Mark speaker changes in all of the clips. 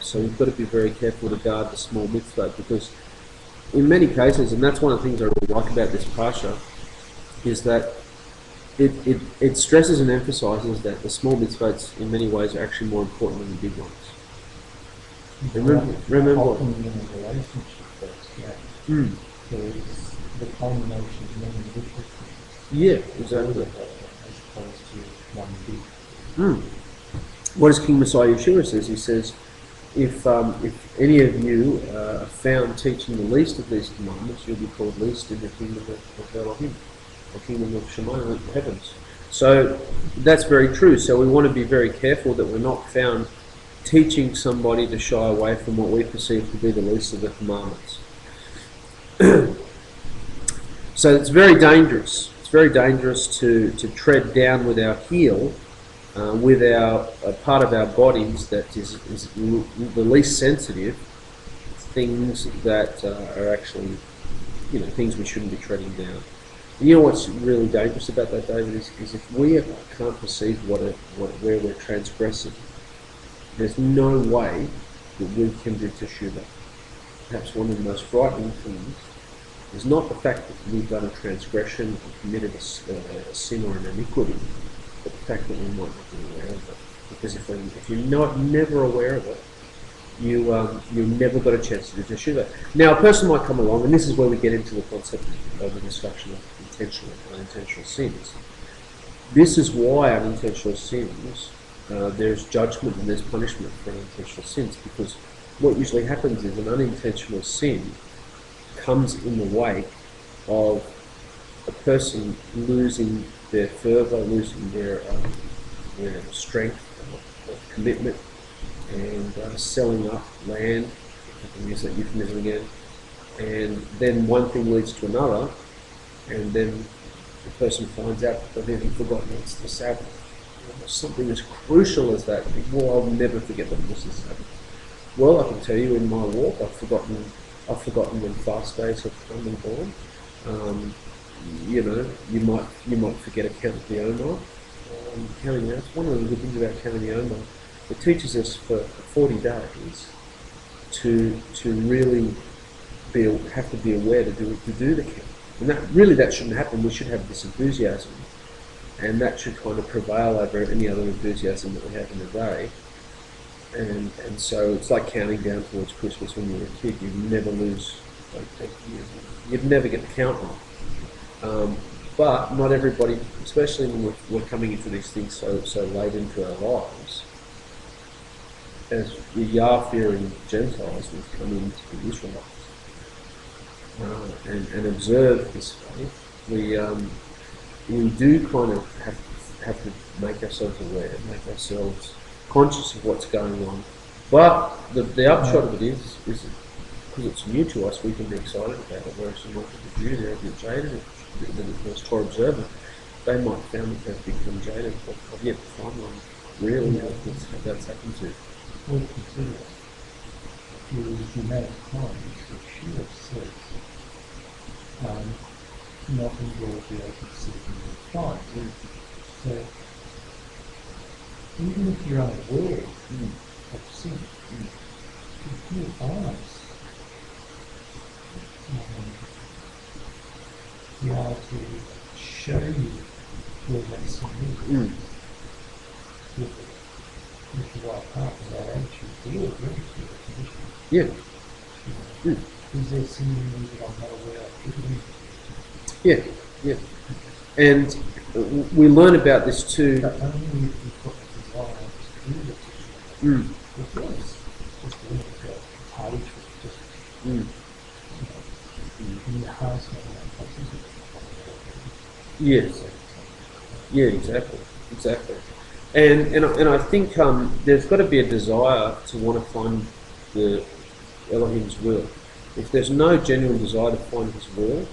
Speaker 1: So we've got to be very careful to guard the small mitzvot, because in many cases, and that's one of the things I really like about this Parashah, is that it stresses and emphasizes that the small mitzvot in many ways are actually more important than the big ones. Remember
Speaker 2: often in a relationship there is the culmination of many little things.
Speaker 1: Yeah, exactly.
Speaker 2: As opposed to one big.
Speaker 1: What does King Messiah Yeshua says? He says, if any of you are found teaching the least of these commandments, you'll be called least in the kingdom of Elohim, the kingdom of Shemayim, the heavens. So that's very true. So we want to be very careful that we're not found teaching somebody to shy away from what we perceive to be the least of the commandments. So it's very dangerous. It's very dangerous to tread down with our heel, with our part of our bodies that is the least sensitive, things that are actually, things we shouldn't be treading down. And you know what's really dangerous about that, David, is if we can't perceive where we're transgressing, there's no way that we can do teshuvah. Perhaps one of the most frightening things is not the fact that we've done a transgression or committed a sin or an iniquity, but the fact that we might not be aware of it. Because if you're never aware of it, you've never got a chance to do teshuvah. Now, a person might come along, and this is where we get into the concept of the discussion of intentional and unintentional sins. This is why unintentional sins, there's judgment and there's punishment for unintentional sins, because what usually happens is an unintentional sin comes in the wake of a person losing their fervour, losing their strength of commitment, and selling up land, if I can use that euphemism again, and then one thing leads to another, and then the person finds out that they've forgotten it's the Sabbath. Something as crucial as that. Well, I'll never forget that it was the Sabbath. Well, I can tell you, in my walk, I've forgotten when fast days have come and gone. You might forget a count the Omer. Counting out. One of the good things about counting the Omer, it teaches us for 40 days to really have to be aware to do the count. And that shouldn't happen. We should have this enthusiasm, and that should kind of prevail over any other enthusiasm that we have in the day. And so it's like counting down towards Christmas when you were a kid. You never lose, you'd never get the count wrong. But not everybody, especially when we're coming into these things so late into our lives, as the Yah-fearing Gentiles, we've come into the Israelites and observe this faith. We do kind of have to make ourselves aware, make ourselves conscious of what's going on. But the upshot of it is because it's new to us, we can be excited about it. Whereas you might be the Jew, they're a bit jaded. The Torah observer, they might found that they've become jaded. But I've yet to find one really how that's happened to.
Speaker 2: Well, consider the amount of times that she has said, nothing will be able to see in your time. So, even if you're unaware of sin, if your eyes be able to show you where that sin is, with the right heart and that attitude, you're ready for the condition.
Speaker 1: Yeah.
Speaker 2: Is there sin in me that I'm not aware of?
Speaker 1: Yeah. And we learn about this too.
Speaker 2: But only if you've got the desire to do it. Because just doing it a page with just in the house
Speaker 1: Yes. Yeah, exactly. And I think there's got to be a desire to want to find the Elohim's will. If there's no genuine desire to find His will,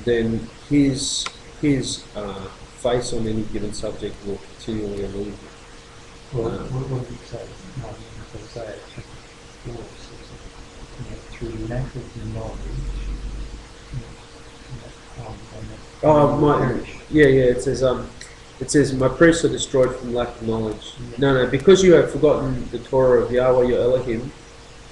Speaker 1: then His face on any given subject will continually elude you.
Speaker 2: Well, what did you say? Isaiah chapter 4 says, through lack of knowledge,
Speaker 1: It says It says, "My priests are destroyed from lack of knowledge." No, because you have forgotten the Torah of Yahweh your Elohim,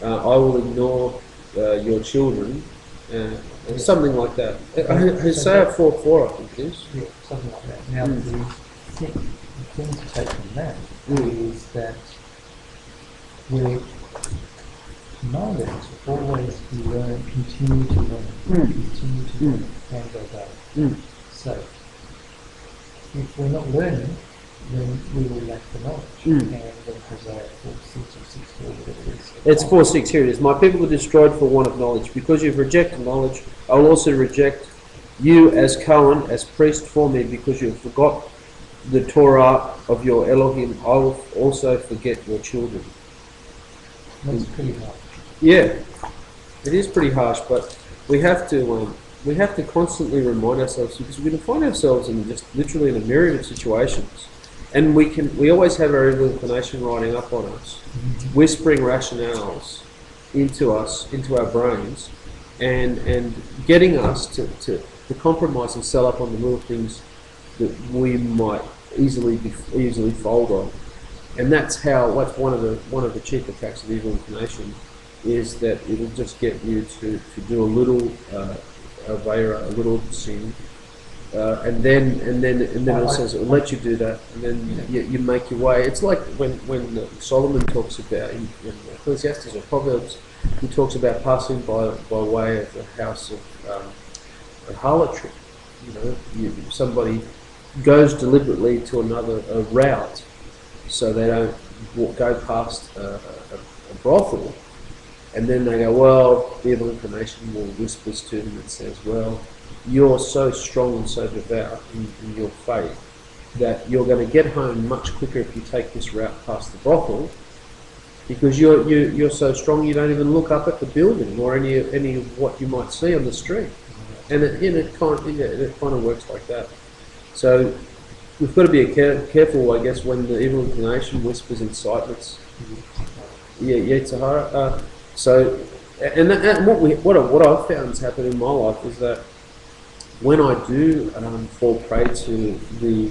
Speaker 1: I will ignore your children. Or something like that. Hosea 4:4, I think it is.
Speaker 2: Yeah, something like that. Now, the thing to take from that is that we're knowledge always learn, continue to learn, continue to learn, and obey. So, if we're not learning, then we will lack the knowledge. And then Hosea 4:6 or 6:4, whatever it is.
Speaker 1: It's 4:6, here it is. "My people are destroyed for want of knowledge. Because you've rejected knowledge, I will also reject you as Cohen, as priest for me, because you have forgot the Torah of your Elohim. I will also forget your children."
Speaker 2: That's pretty hard.
Speaker 1: Yeah, it is pretty harsh, but we have to constantly remind ourselves, because we're going to find ourselves in just literally in a myriad of situations, and we always have our evil inclination riding up on us, whispering rationales into us, into our brains, and getting us to compromise and sell up on the little things that we might easily fold on. And that's one of the chief attacks of evil inclination, is that it'll just get you to do a little avera, a little sin, and then it says it'll let you do that, and then you make your way. It's like when Solomon talks about in Ecclesiastes or Proverbs, he talks about passing by way of the house of harlotry. Somebody goes deliberately to another route, so they don't go past a brothel, and then they go, well, the evil inclination will whispers to them and says, well, you're so strong and so devout in your faith that you're going to get home much quicker if you take this route past the brothel, because you're so strong you don't even look up at the building or any of what you might see on the street. And it kind of works like that. So we've got to be careful, I guess, when the evil inclination whispers incitements. Yetzirah. What I've found has happened in my life is that when I do fall prey to the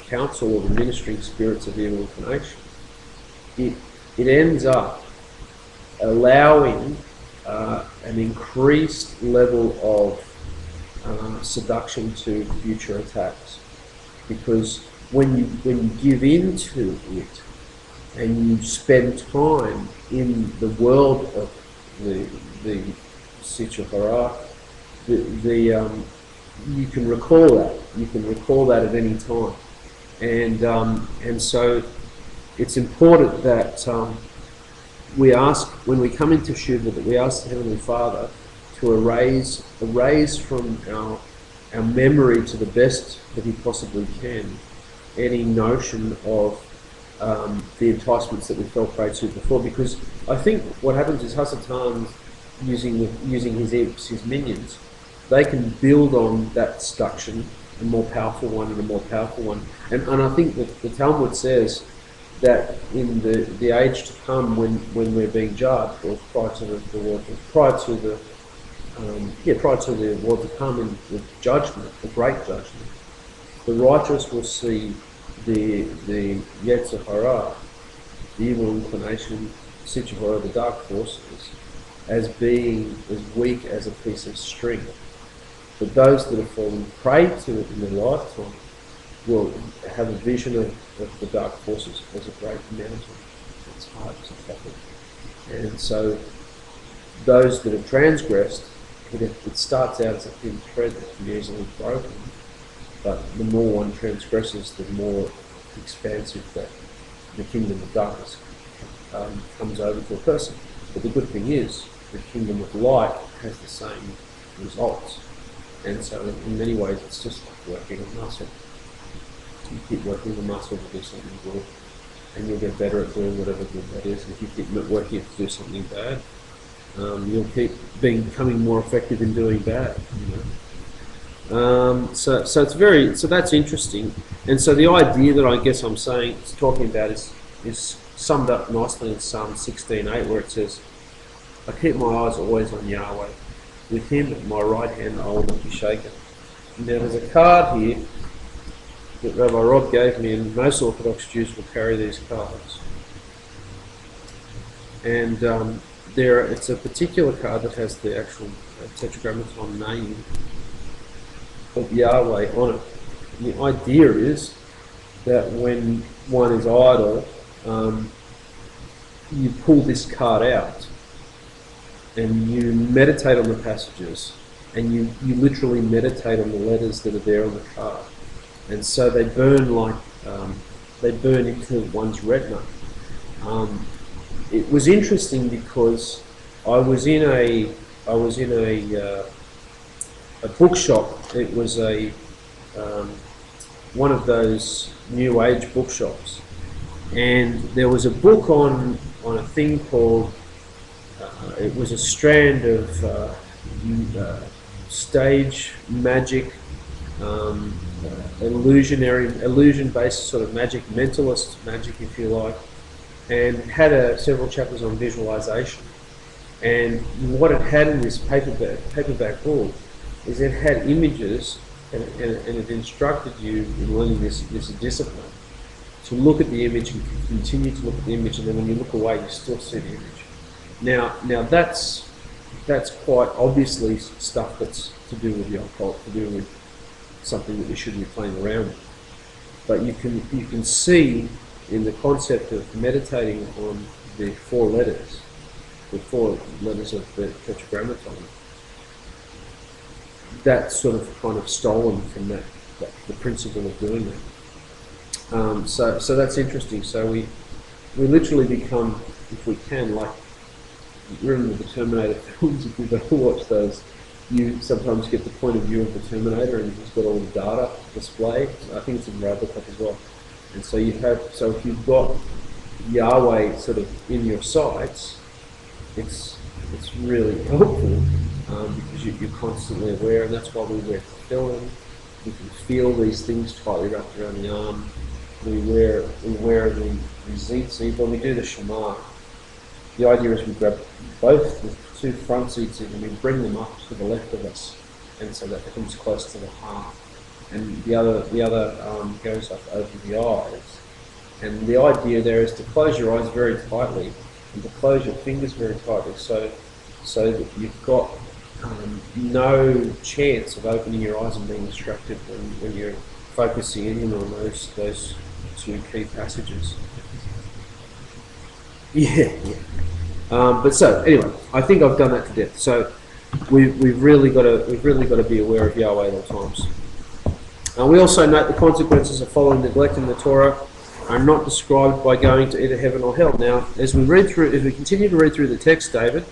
Speaker 1: counsel or the ministering spirits of evil inclination, it ends up allowing an increased level of seduction to future attacks, because when you give in to it and you spend time in the world of the Sitra Hara, you can recall that. You can recall that at any time, and so it's important that we ask, when we come into Shiva, that we ask the Heavenly Father to erase from our memory, to the best that He possibly can, any notion of the enticements that we fell prey to before. Because I think what happens is Hasatan, using his imps, his minions, they can build on that seduction, a more powerful one and a more powerful one. And I think that the Talmud says that in the age to come, when we're being judged, or prior to the world to come, in the judgment, the great judgment, the righteous will see the Yetzirah, the evil inclination, Sitra Hara, the dark forces, as being as weak as a piece of string. But those that have fallen prey to it in their lifetime will have a vision of the dark forces as a great mountain. It's hard to tackle. And so those that have transgressed, it starts out as a thin thread that can be easily broken, but the more one transgresses, the more expansive that the kingdom of darkness comes over to a person. But the good thing is, the kingdom of light has the same results. And so in many ways it's just like working a muscle. You keep working the muscle to do something good, and you'll get better at doing whatever good that is. And if you keep working it to do something bad, you'll keep becoming more effective in doing bad. So that's interesting. And so the idea that I guess I'm talking about is summed up nicely in Psalm 16:8, where it says, "I keep my eyes always on Yahweh. With Him at my right hand I will not be shaken." Now there's a card here that Rabbi Rob gave me, and most Orthodox Jews will carry these cards. And it's a particular card that has the actual tetragrammaton name of Yahweh on it. And the idea is that when one is idle, you pull this card out and you meditate on the passages, and you literally meditate on the letters that are there on the card. And so they burn they burn into one's retina. It was interesting because I was in a bookshop. It was one of those New Age bookshops, and there was a book on a thing called. It was a strand of stage magic, illusion-based sort of magic, mentalist magic, if you like, and had several chapters on visualization. And what it had in this paperback book is it had images, and it instructed you in learning this discipline to look at the image and continue to look at the image, and then when you look away, you still see the image. Now that's quite obviously stuff that's to do with the occult, to do with something that you shouldn't be playing around with. But you can see in the concept of meditating on the four letters of the tetragrammaton, that's sort of kind of stolen from the principle of doing that. So that's interesting. So we literally become, if we can, like. Remember the Terminator films, if you've ever watched those, you sometimes get the point of view of the Terminator and you've got all the data display. I think it's in Robocop as well. And so if you've got Yahweh sort of in your sights, it's really helpful because you're constantly aware, and that's why we wear tefillin. We can feel these things tightly wrapped around the arm. We wear the tzitzit when we do the Shema. The idea is we grab both the two front tzitzit and we bring them up to the left of us, and so that comes close to the heart. And the other goes up over the eyes. And the idea there is to close your eyes very tightly and to close your fingers very tightly, so that you've got no chance of opening your eyes and being distracted when you're focusing in on those two key passages. Yeah. But so anyway, I think I've done that to death. So we've really got to be aware of Yahweh at all times. We also note the consequences of following neglecting the Torah are not described by going to either heaven or hell. Now, as we continue to read through the text, David,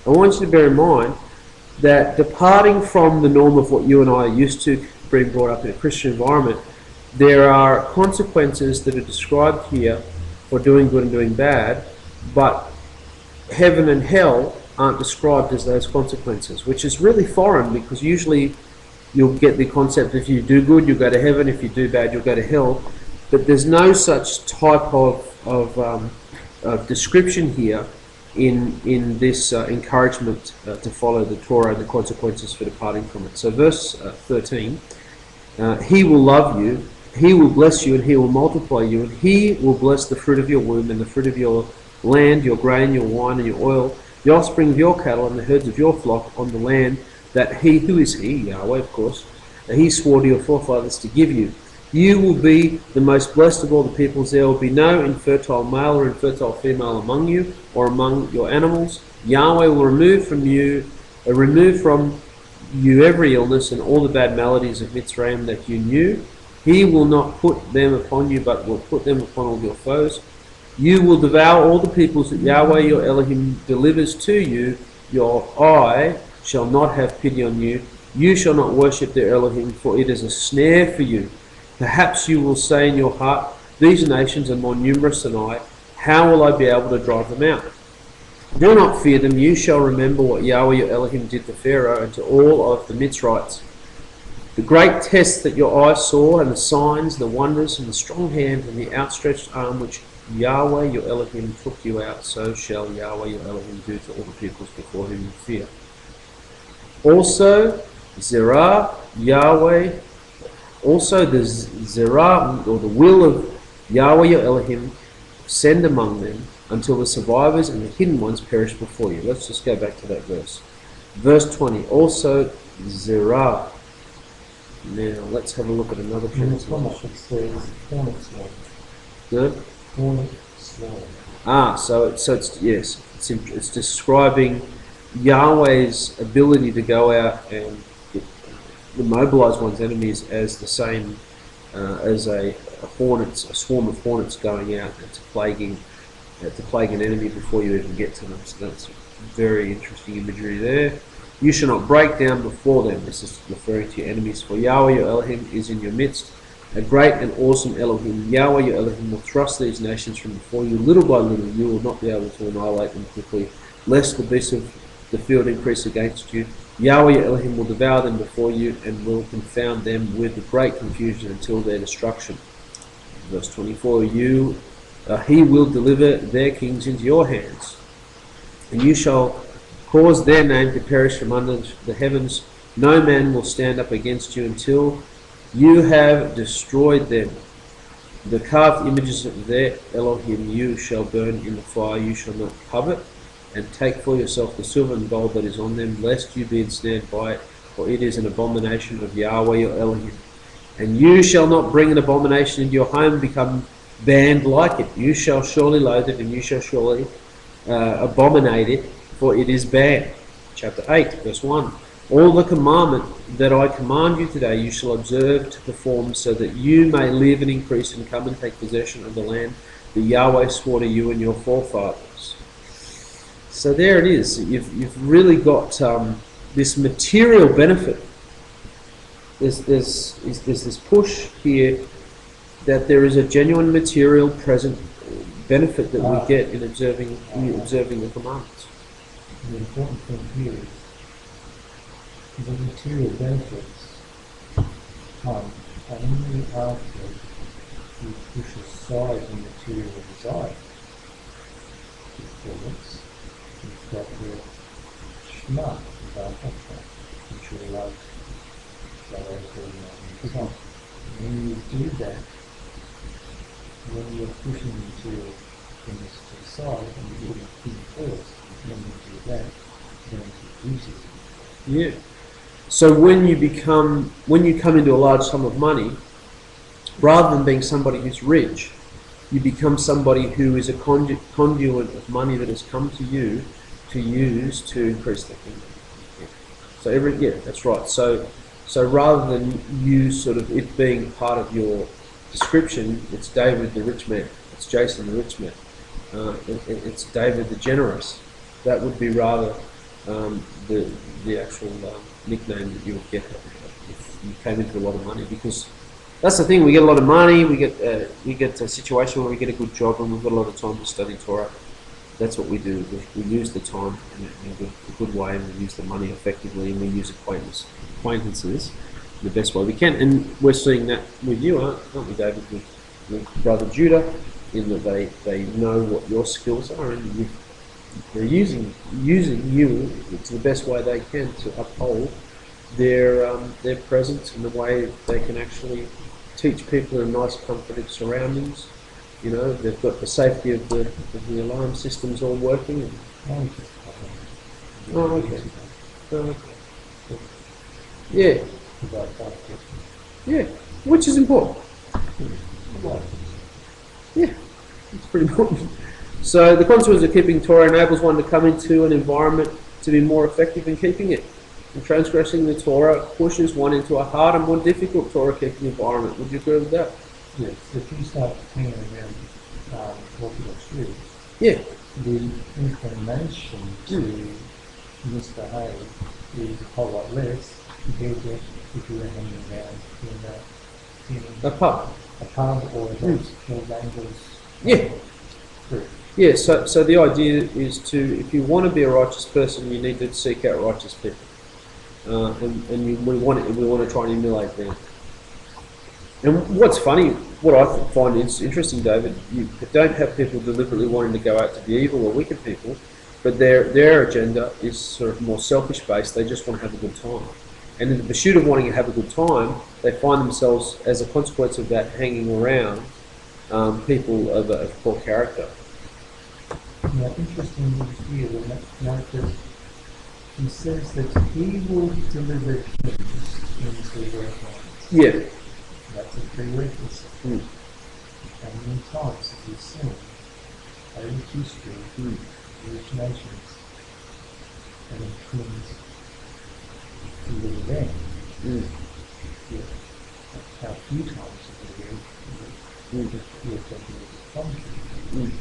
Speaker 1: I want you to bear in mind that departing from the norm of what you and I are used to being brought up in a Christian environment, there are consequences that are described here for doing good and doing bad, but heaven and hell aren't described as those consequences, which is really foreign, because usually you'll get the concept if you do good, you'll go to heaven, if you do bad, you'll go to hell. But there's no such type of description here in this encouragement to follow the Torah and the consequences for departing from it. So verse 13, he will love you, he will bless you, and he will multiply you, and he will bless the fruit of your womb and the fruit of your land, your grain, your wine, and your oil, the offspring of your cattle, and the herds of your flock on the land that he, who is he, Yahweh of course, that he swore to your forefathers to give you. You will be the most blessed of all the peoples. There will be no infertile male or infertile female among you or among your animals. Yahweh will remove from you every illness and all the bad maladies of Mitzrayim that you knew. He will not put them upon you, but will put them upon all your foes. You will devour all the peoples that Yahweh your Elohim delivers to you. Your eye shall not have pity on you. You shall not worship their Elohim, for it is a snare for you. Perhaps you will say in your heart, these nations are more numerous than I. How will I be able to drive them out? Do not fear them. You shall remember what Yahweh your Elohim did to Pharaoh and to all of the Mitzrites. The great tests that your eyes saw, and the signs, the wonders, and the strong hand, and the outstretched arm which Yahweh your Elohim took you out, so shall Yahweh your Elohim do to all the peoples before whom you fear. Also, Zerah, Yahweh, Also the zerah, or the will of Yahweh your Elohim, send among them until the survivors and the hidden ones perish before you. Let's just go back to that verse. Verse 20. Also zerah. Now let's have a look at another
Speaker 2: In the
Speaker 1: translation.
Speaker 2: Tanakh it says hornet swarm.
Speaker 1: Good.
Speaker 2: Hornet swarm.
Speaker 1: It's describing Yahweh's ability to go out and immobilize one's enemies as the same as a swarm of hornets going out and to plague an enemy before you even get to them. So that's very interesting imagery there. You shall not break down before them. This is referring to your enemies. For Yahweh your Elohim is in your midst, a great and awesome Elohim. Yahweh your Elohim will thrust these nations from before you. Little by little you will not be able to annihilate them quickly, lest the beasts of the field increase against you. Yahweh your Elohim will devour them before you and will confound them with great confusion until their destruction. Verse 24, he will deliver their kings into your hands, and you shall cause their name to perish from under the heavens. No man will stand up against you until you have destroyed them. The carved images of their Elohim you shall burn in the fire. You shall not covet, and take for yourself the silver and gold that is on them, lest you be ensnared by it, for it is an abomination of Yahweh your Elohim. And you shall not bring an abomination into your home and become banned like it. You shall surely loathe it, and you shall surely abominate it, for it is banned. Chapter 8, verse 1. All the commandment that I command you today you shall observe to perform, so that you may live and increase and come and take possession of the land that Yahweh swore to you and your forefathers. So there it is. You've really got this material benefit. There's this push here that there is a genuine material present benefit that we get in observing the commandments.
Speaker 2: The important thing here is the material benefits come only after you push aside the material desire. Performance, you've got the Shema, which you love, so when you do that, when you're pushing the material things to the side and you're putting things first, when you do that, then it reduces it.
Speaker 1: Yeah. So when you come into a large sum of money, rather than being somebody who's rich, you become somebody who is a conduit of money that has come to you to use to increase the kingdom. Yeah. So that's right. So rather than you sort of it being part of your description, it's David the rich man, it's Jason the rich man, it's David the generous. That would be rather the actual nickname that you would get if you came into a lot of money. Because that's the thing, we get a lot of money, we get a situation where we get a good job and we've got a lot of time to study Torah. That's what we do. We use the time in a good way, and we use the money effectively, and we use acquaintances the best way we can. And we're seeing that with you, aren't we, David, with Brother Judah, in that they know what your skills are, and they're using you to the best way they can to uphold their presence and the way they can actually teach people in nice, comfortable surroundings. You know, they've got the safety of the alarm systems all working. Okay. Yeah. Yeah, which is important. Yeah, it's pretty important. So the consequence of keeping Torah enables one to come into an environment to be more effective in keeping it. And transgressing the Torah pushes one into a harder, more difficult Torah-keeping environment. Would you agree with that?
Speaker 2: Yes, if you start hanging around Orthodox Jews,
Speaker 1: Yeah.
Speaker 2: the inclination to misbehave is a whole lot less compared to if you were hanging around in
Speaker 1: A pub.
Speaker 2: or a dangerous
Speaker 1: Yeah.
Speaker 2: group.
Speaker 1: Yeah, so the idea is if you want to be a righteous person, you need to seek out righteous people. We want to try and emulate them. And what's funny, what I find is interesting, David, you don't have people deliberately wanting to go out to be evil or wicked people, but their agenda is sort of more selfish based. They just want to have a good time. And in the pursuit of wanting to have a good time, they find themselves, as a consequence of that, hanging around people of poor character.
Speaker 2: Now, interestingly here, note that he says that he will deliver kings into their hands.
Speaker 1: Yeah.
Speaker 2: That's a prerequisite.
Speaker 1: Mm.
Speaker 2: How many times have you seen age history, Jewish nations, and kings deliver them? Yeah. How few times have you read that he has delivered from kings?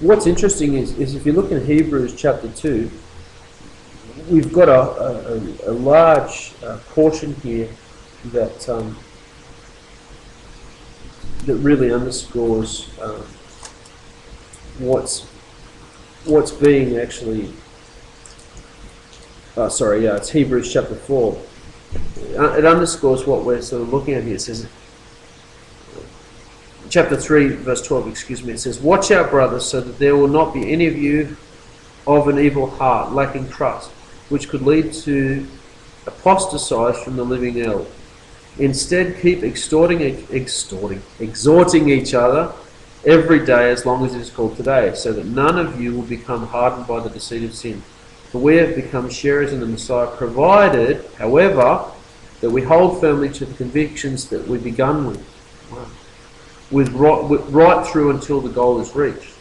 Speaker 1: What's interesting is if you look in Hebrews chapter 2, we've got a large portion here that that really underscores what's being actually. It's Hebrews chapter 4. It underscores what we're sort of looking at here. It says, chapter 3, verse 12, it says, "Watch out, brothers, so that there will not be any of you of an evil heart, lacking trust, which could lead to apostatize from the living El. Instead, keep exhorting each other every day as long as it is called today, so that none of you will become hardened by the deceit of sin. For we have become sharers in the Messiah, provided, however, that we hold firmly to the convictions that we begun with. Wow. With right through until the goal is reached."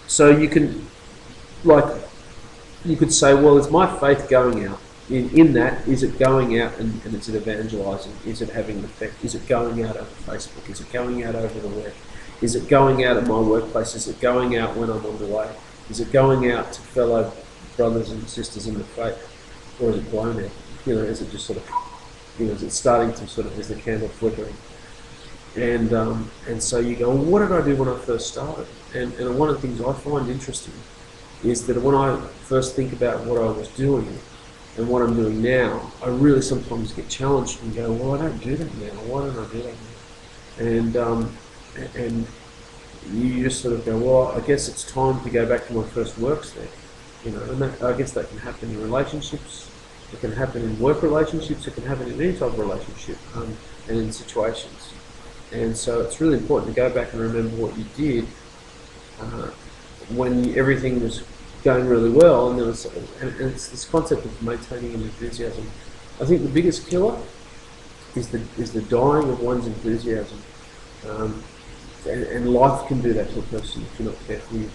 Speaker 1: So you could say, well, is my faith going out? In that, is it going out and is it evangelizing? Is it having an effect? Is it going out over Facebook? Is it going out over the web? Is it going out at my workplace? Is it going out when I'm on the way? Is it going out to fellow brothers and sisters in the faith? Or is it blown out? Is it just sort of, is it starting to sort of, is the candle flickering? And so you go, well, what did I do when I first started? And one of the things I find interesting is that when I first think about what I was doing and what I'm doing now, I really sometimes get challenged and go, well, I don't do that now. Why don't I do that now? And you just sort of go, well, I guess it's time to go back to my first works there. And I guess that can happen in relationships. It can happen in work relationships. It can happen in any type of relationship and in situations. And so it's really important to go back and remember what you did when everything was going really well, and it's this concept of maintaining an enthusiasm. I think the biggest killer is the dying of one's enthusiasm, and life can do that to a person if you're not careful. You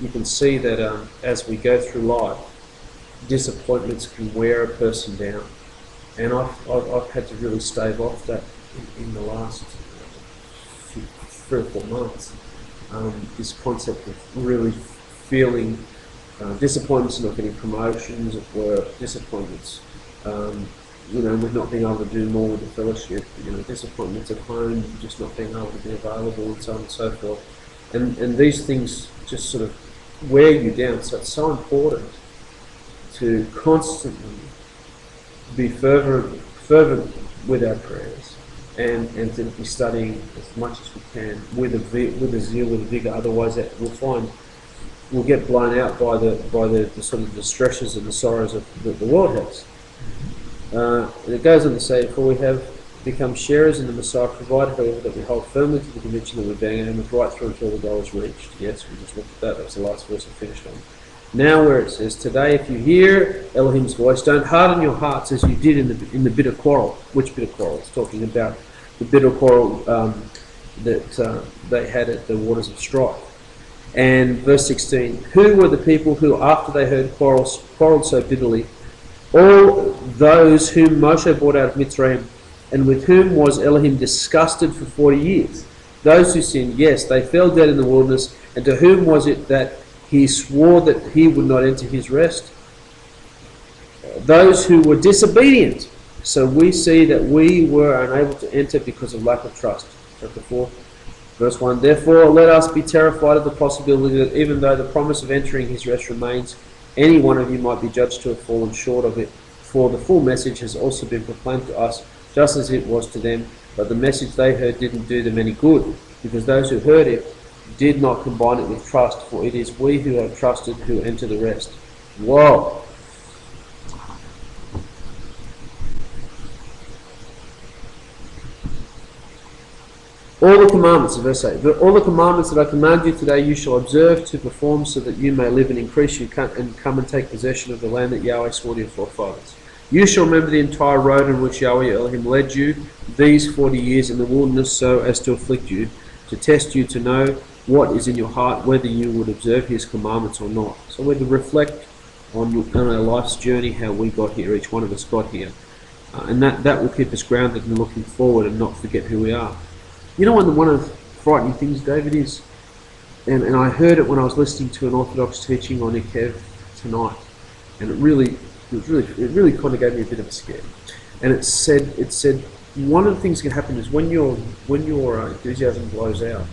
Speaker 1: can see that as we go through life, disappointments can wear a person down, and I've had to really stave off that in the last 3 or 4 months. This concept of really feeling disappointments in not getting promotions at work, disappointments, with not being able to do more with the fellowship, disappointments at home, just not being able to be available, and so on and so forth. And these things just sort of wear you down. So it's so important to constantly be fervent with our prayers. And to be studying as much as we can with a zeal, with a vigour. Otherwise, we'll get blown out by the sort of the stresses and the sorrows that the world has. And it goes on to say, "For we have become sharers in the Messiah, provided, however, that we hold firmly to the conviction that we're being aimed right through until the goal is reached." Yes, we just looked at that. That was the last verse I finished on. Now, where it says, "Today, if you hear Elohim's voice, don't harden your hearts as you did in the bitter quarrel." Which bitter quarrel? It's talking about the bitter quarrel that they had at the waters of strife. And verse 16, "Who were the people who, after they heard quarreled so bitterly? All those whom Moshe brought out of Mitzrayim, and with whom was Elohim disgusted for 40 years. Those who sinned, yes, they fell dead in the wilderness. And to whom was it that he swore that he would not enter his rest? Those who were disobedient. So we see that we were unable to enter because of lack of trust." Chapter 4, verse 1. "Therefore let us be terrified of the possibility that even though the promise of entering his rest remains, any one of you might be judged to have fallen short of it. For the full message has also been proclaimed to us, just as it was to them. But the message they heard didn't do them any good, because those who heard it did not combine it with trust. For it is we who have trusted who enter the rest. Whoa. All the commandments, verse 8, all the commandments that I command you today you shall observe to perform, so that you may live and increase, and come and take possession of the land that Yahweh swore to your forefathers. You shall remember the entire road in which Yahweh your Elohim led you these 40 years in the wilderness, so as to afflict you, to test you, to know what is in your heart, whether you would observe his commandments or not. So we're to reflect on our life's journey, how we got here, each one of us got here. And that will keep us grounded and looking forward and not forget who we are. You know, one of the frightening things, David, is, and I heard it when I was listening to an Orthodox teaching on Ekev tonight, and it really kind of gave me a bit of a scare. And it said one of the things that can happen is when your enthusiasm blows out,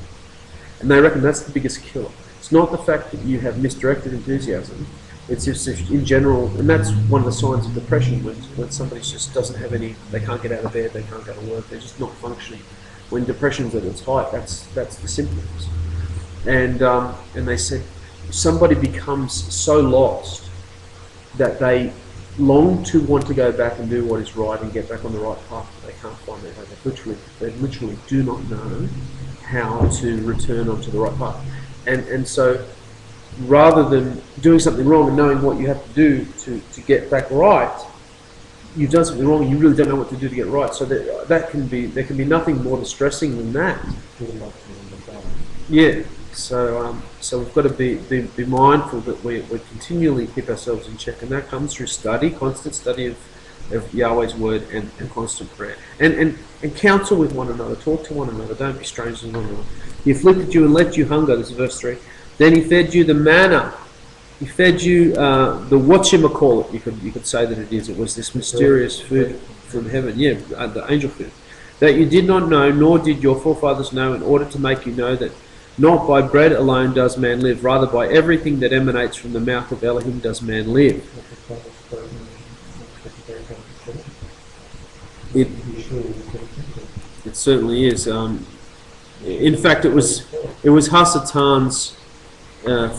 Speaker 1: and they reckon that's the biggest killer. It's not the fact that you have misdirected enthusiasm. It's just in general, and that's one of the signs of depression, when somebody just doesn't have any, they can't get out of bed, they can't go to work, they're just not functioning. When depression's at its height, that's the symptoms. And they said somebody becomes so lost that they long to want to go back and do what is right and get back on the right path, but they can't find it. They literally do not know how to return onto the right path. And so rather than doing something wrong and knowing what you have to do to get back right, you've done something wrong and you really don't know what to do to get right. So there can be nothing more distressing than that. Yeah. So we've got to be mindful that we continually keep ourselves in check, and that comes through constant study of Yahweh's word, and constant prayer, and counsel with one another, talk to one another, don't be strangers to one another. He afflicted you and let you hunger. This is verse 3. Then he fed you the manna. He fed you the whatchamacallit, you could say that it is. It was this mysterious food from heaven. Yeah, the angel food. That you did not know, nor did your forefathers know, in order to make you know that not by bread alone does man live, rather by everything that emanates from the mouth of Elohim does man live. It certainly is. In fact, it was Hasatan's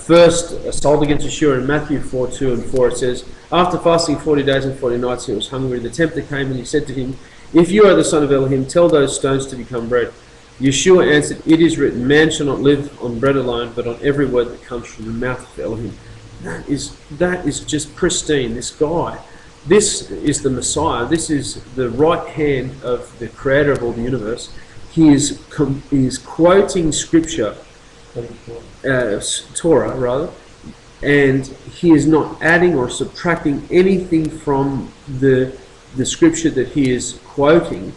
Speaker 1: first assault against Yeshua in Matthew 4:2 and 4. It says, after fasting 40 days and 40 nights, he was hungry. The tempter came and he said to him, if you are the son of Elohim, tell those stones to become bread. Yeshua answered, it is written, man shall not live on bread alone, but on every word that comes from the mouth of Elohim. That is just pristine. This guy, this is the Messiah. This is the right hand of the creator of all the universe. He is quoting scripture, Torah rather, and he is not adding or subtracting anything from the scripture that he is quoting,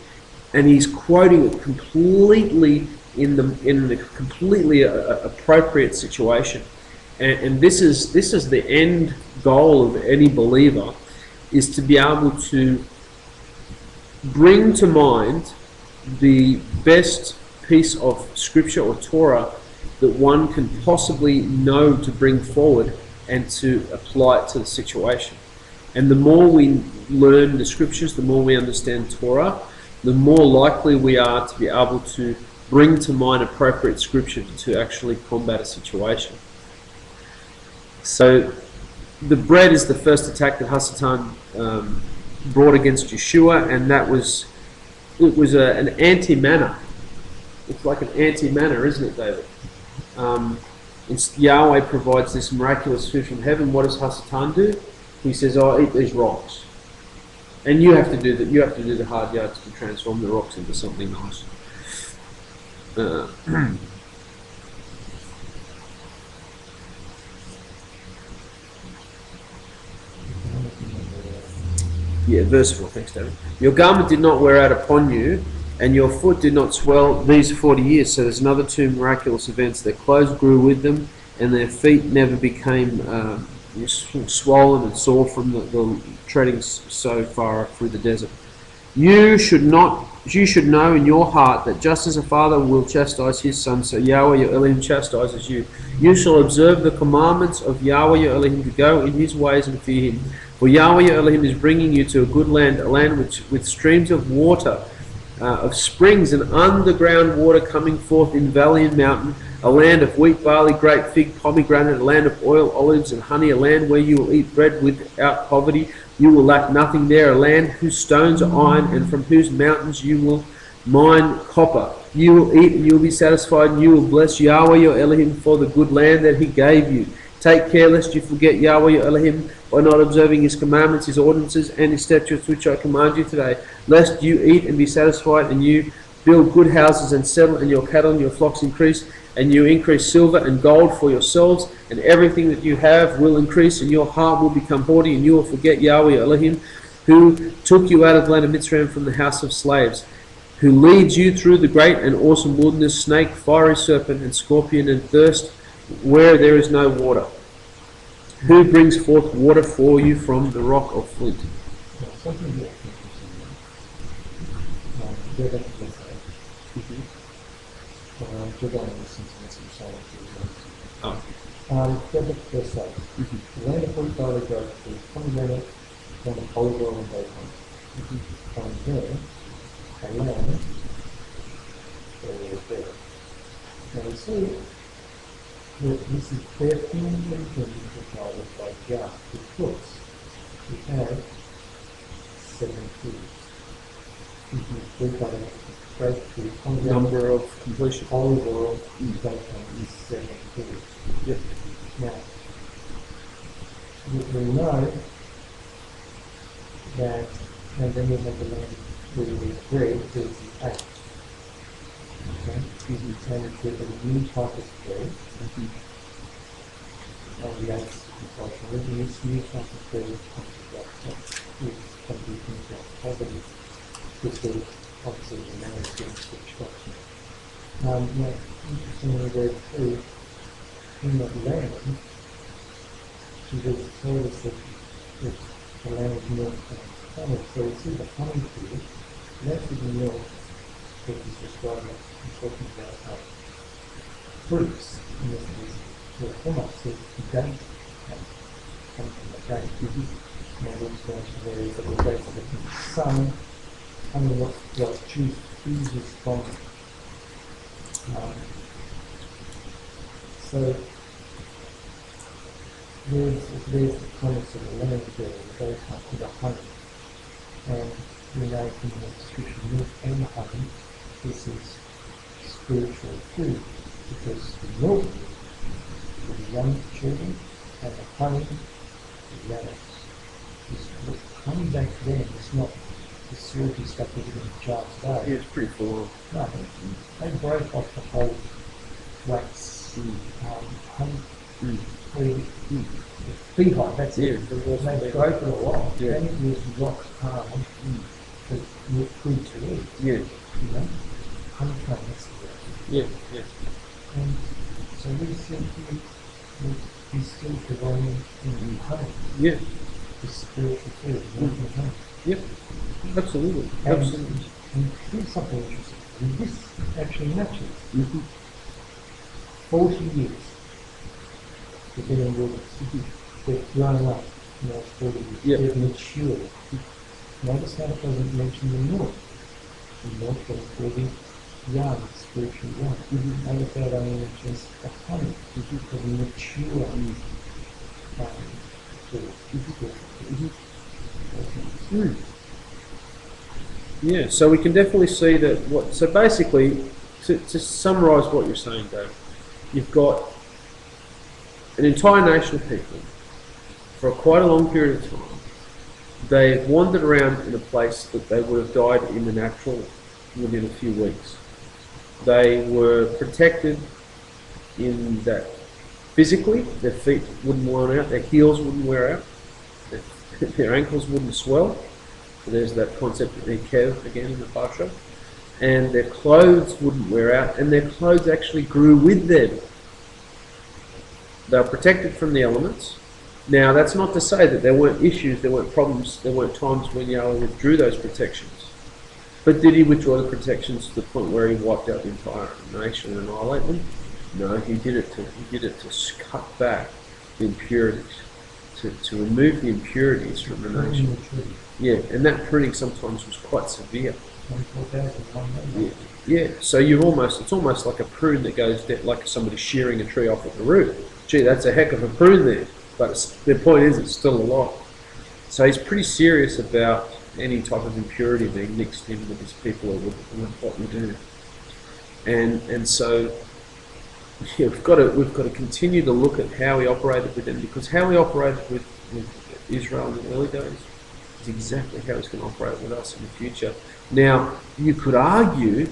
Speaker 1: and he's quoting it completely in the completely appropriate situation. And this is the end goal of any believer, is to be able to bring to mind the best piece of scripture or Torah that one can possibly know to bring forward and to apply it to the situation. And the more we learn the scriptures, the more we understand Torah, the more likely we are to be able to bring to mind appropriate scripture to actually combat a situation. So the bread is the first attack that Hasatan brought against Yeshua, and it was an anti-manna. It's like an anti-manna, isn't it, David? Yahweh provides this miraculous food from heaven. What does Hasatan do? He says, "Oh, eat these rocks," and you have to do that. You have to do the hard yards to transform the rocks into something nice. Yeah, verse 4. Thanks, David. Your garment did not wear out upon you, and your foot did not swell these 40 years. So there's another two miraculous events. Their clothes grew with them, and their feet never became swollen and sore from the treading so far through the desert. You should know in your heart that just as a father will chastise his son, so Yahweh your Elohim chastises you. You shall observe the commandments of Yahweh your Elohim to go in his ways and fear him. For Yahweh your Elohim is bringing you to a good land, a land with streams of water, of springs and underground water coming forth in valley and mountain, a land of wheat, barley, grape, fig, pomegranate, a land of oil, olives, and honey, a land where you will eat bread without poverty. You will lack nothing there, a land whose stones are iron, and from whose mountains you will mine copper. You will eat and you will be satisfied, and you will bless Yahweh your Elohim for the good land that he gave you. Take care lest you forget Yahweh your Elohim by not observing his commandments, his ordinances, and his statutes which I command you today, lest you eat and be satisfied, and you build good houses and settle, and your cattle and your flocks increase, and you increase silver and gold for yourselves, and everything that you have will increase, and your heart will become haughty, and you will forget Yahweh your Elohim, who took you out of the land of Mitzrayim from the house of slaves, who leads you through the great and awesome wilderness, snake, fiery serpent, and scorpion, and thirst where there is no water, who brings forth water for you from the rock of flint.
Speaker 2: Something that verse 8. The land of wheat, barley, grape, pomegranate, land of olive oil and bacon. And there, a land where there is better. Now we see that this is definitely provided by God, because we have 7 foods. Wheat, barley, grape, pomegranate,
Speaker 1: Number of completion.
Speaker 2: olive oil and bacon is 7 foods.
Speaker 1: Yep.
Speaker 2: Now, we know that, and then we have the land where we bread, there is 8. Okay? And there's a new type of bread. And the 8th compulsion. This new type of bread comes from things like poverty, which is obviously the man's destruction. Now, interestingly, there too, in that land, she does tell us that the land is milk and honey. So we see the honey here, that's the milk that is described as talking about fruits. In this case, the hummus is the date, comes from the date. Now the explanation there is that the dates are from the sun, honey what juice oozes from it. So there's the promise of the land there that goes up to the honey. And we know from the description milk and honey, this is spiritual food, because the milk for the young children and the honey for the adults. The honey back then is not the syrupy stuff that you get in jars today.
Speaker 1: Yeah, it's pretty full.
Speaker 2: No, they break off the whole wax, honey, beehive, that's it. They grow for a while, and it was rock hard for food to eat.
Speaker 1: Yeah.
Speaker 2: You know, honeycomb, that's the
Speaker 1: Yeah.
Speaker 2: And so we simply, he's still providing honey.
Speaker 1: Yeah.
Speaker 2: The spiritual food, making honey.
Speaker 1: Yep. Absolutely.
Speaker 2: And here's something interesting. And this actually matches. 40 years they've been in wilderness. They've grown up in those 40 years.
Speaker 1: Yep.
Speaker 2: They've matured. Notice how it doesn't mention the milk. The milk is for the young, spiritual young. Notice how it only mentions the honey. For the mature food.
Speaker 1: Yeah, so we can definitely see that so basically, to summarise what you're saying, Dave, you've got an entire nation of people for quite a long period of time. They've wandered around in a place that they would have died in the natural within a few weeks. They were protected in that physically, their feet wouldn't wear out, their heels wouldn't wear out, their ankles wouldn't swell. So there's that concept of Ekev again in the Parashah. And their clothes wouldn't wear out, and their clothes actually grew with them. They were protected from the elements. Now, that's not to say that there weren't issues, there weren't problems, there weren't times when Yahweh withdrew those protections. But did he withdraw the protections to the point where he wiped out the entire nation and annihilate them? No, he did it to cut back the impurities, to remove the impurities from the nation. Yeah, and that pruning sometimes was quite severe.
Speaker 2: 24,000.
Speaker 1: Yeah, so it's almost like a prune that goes down, like somebody shearing a tree off at the root. Gee, that's a heck of a prune there. But the point is, it's still a lot. So he's pretty serious about any type of impurity being mixed in with his people or with what we do. And so yeah, we've got to continue to look at how he operated with them, because how he operated with Israel in the early days is exactly how he's going to operate with us in the future. Now, you could argue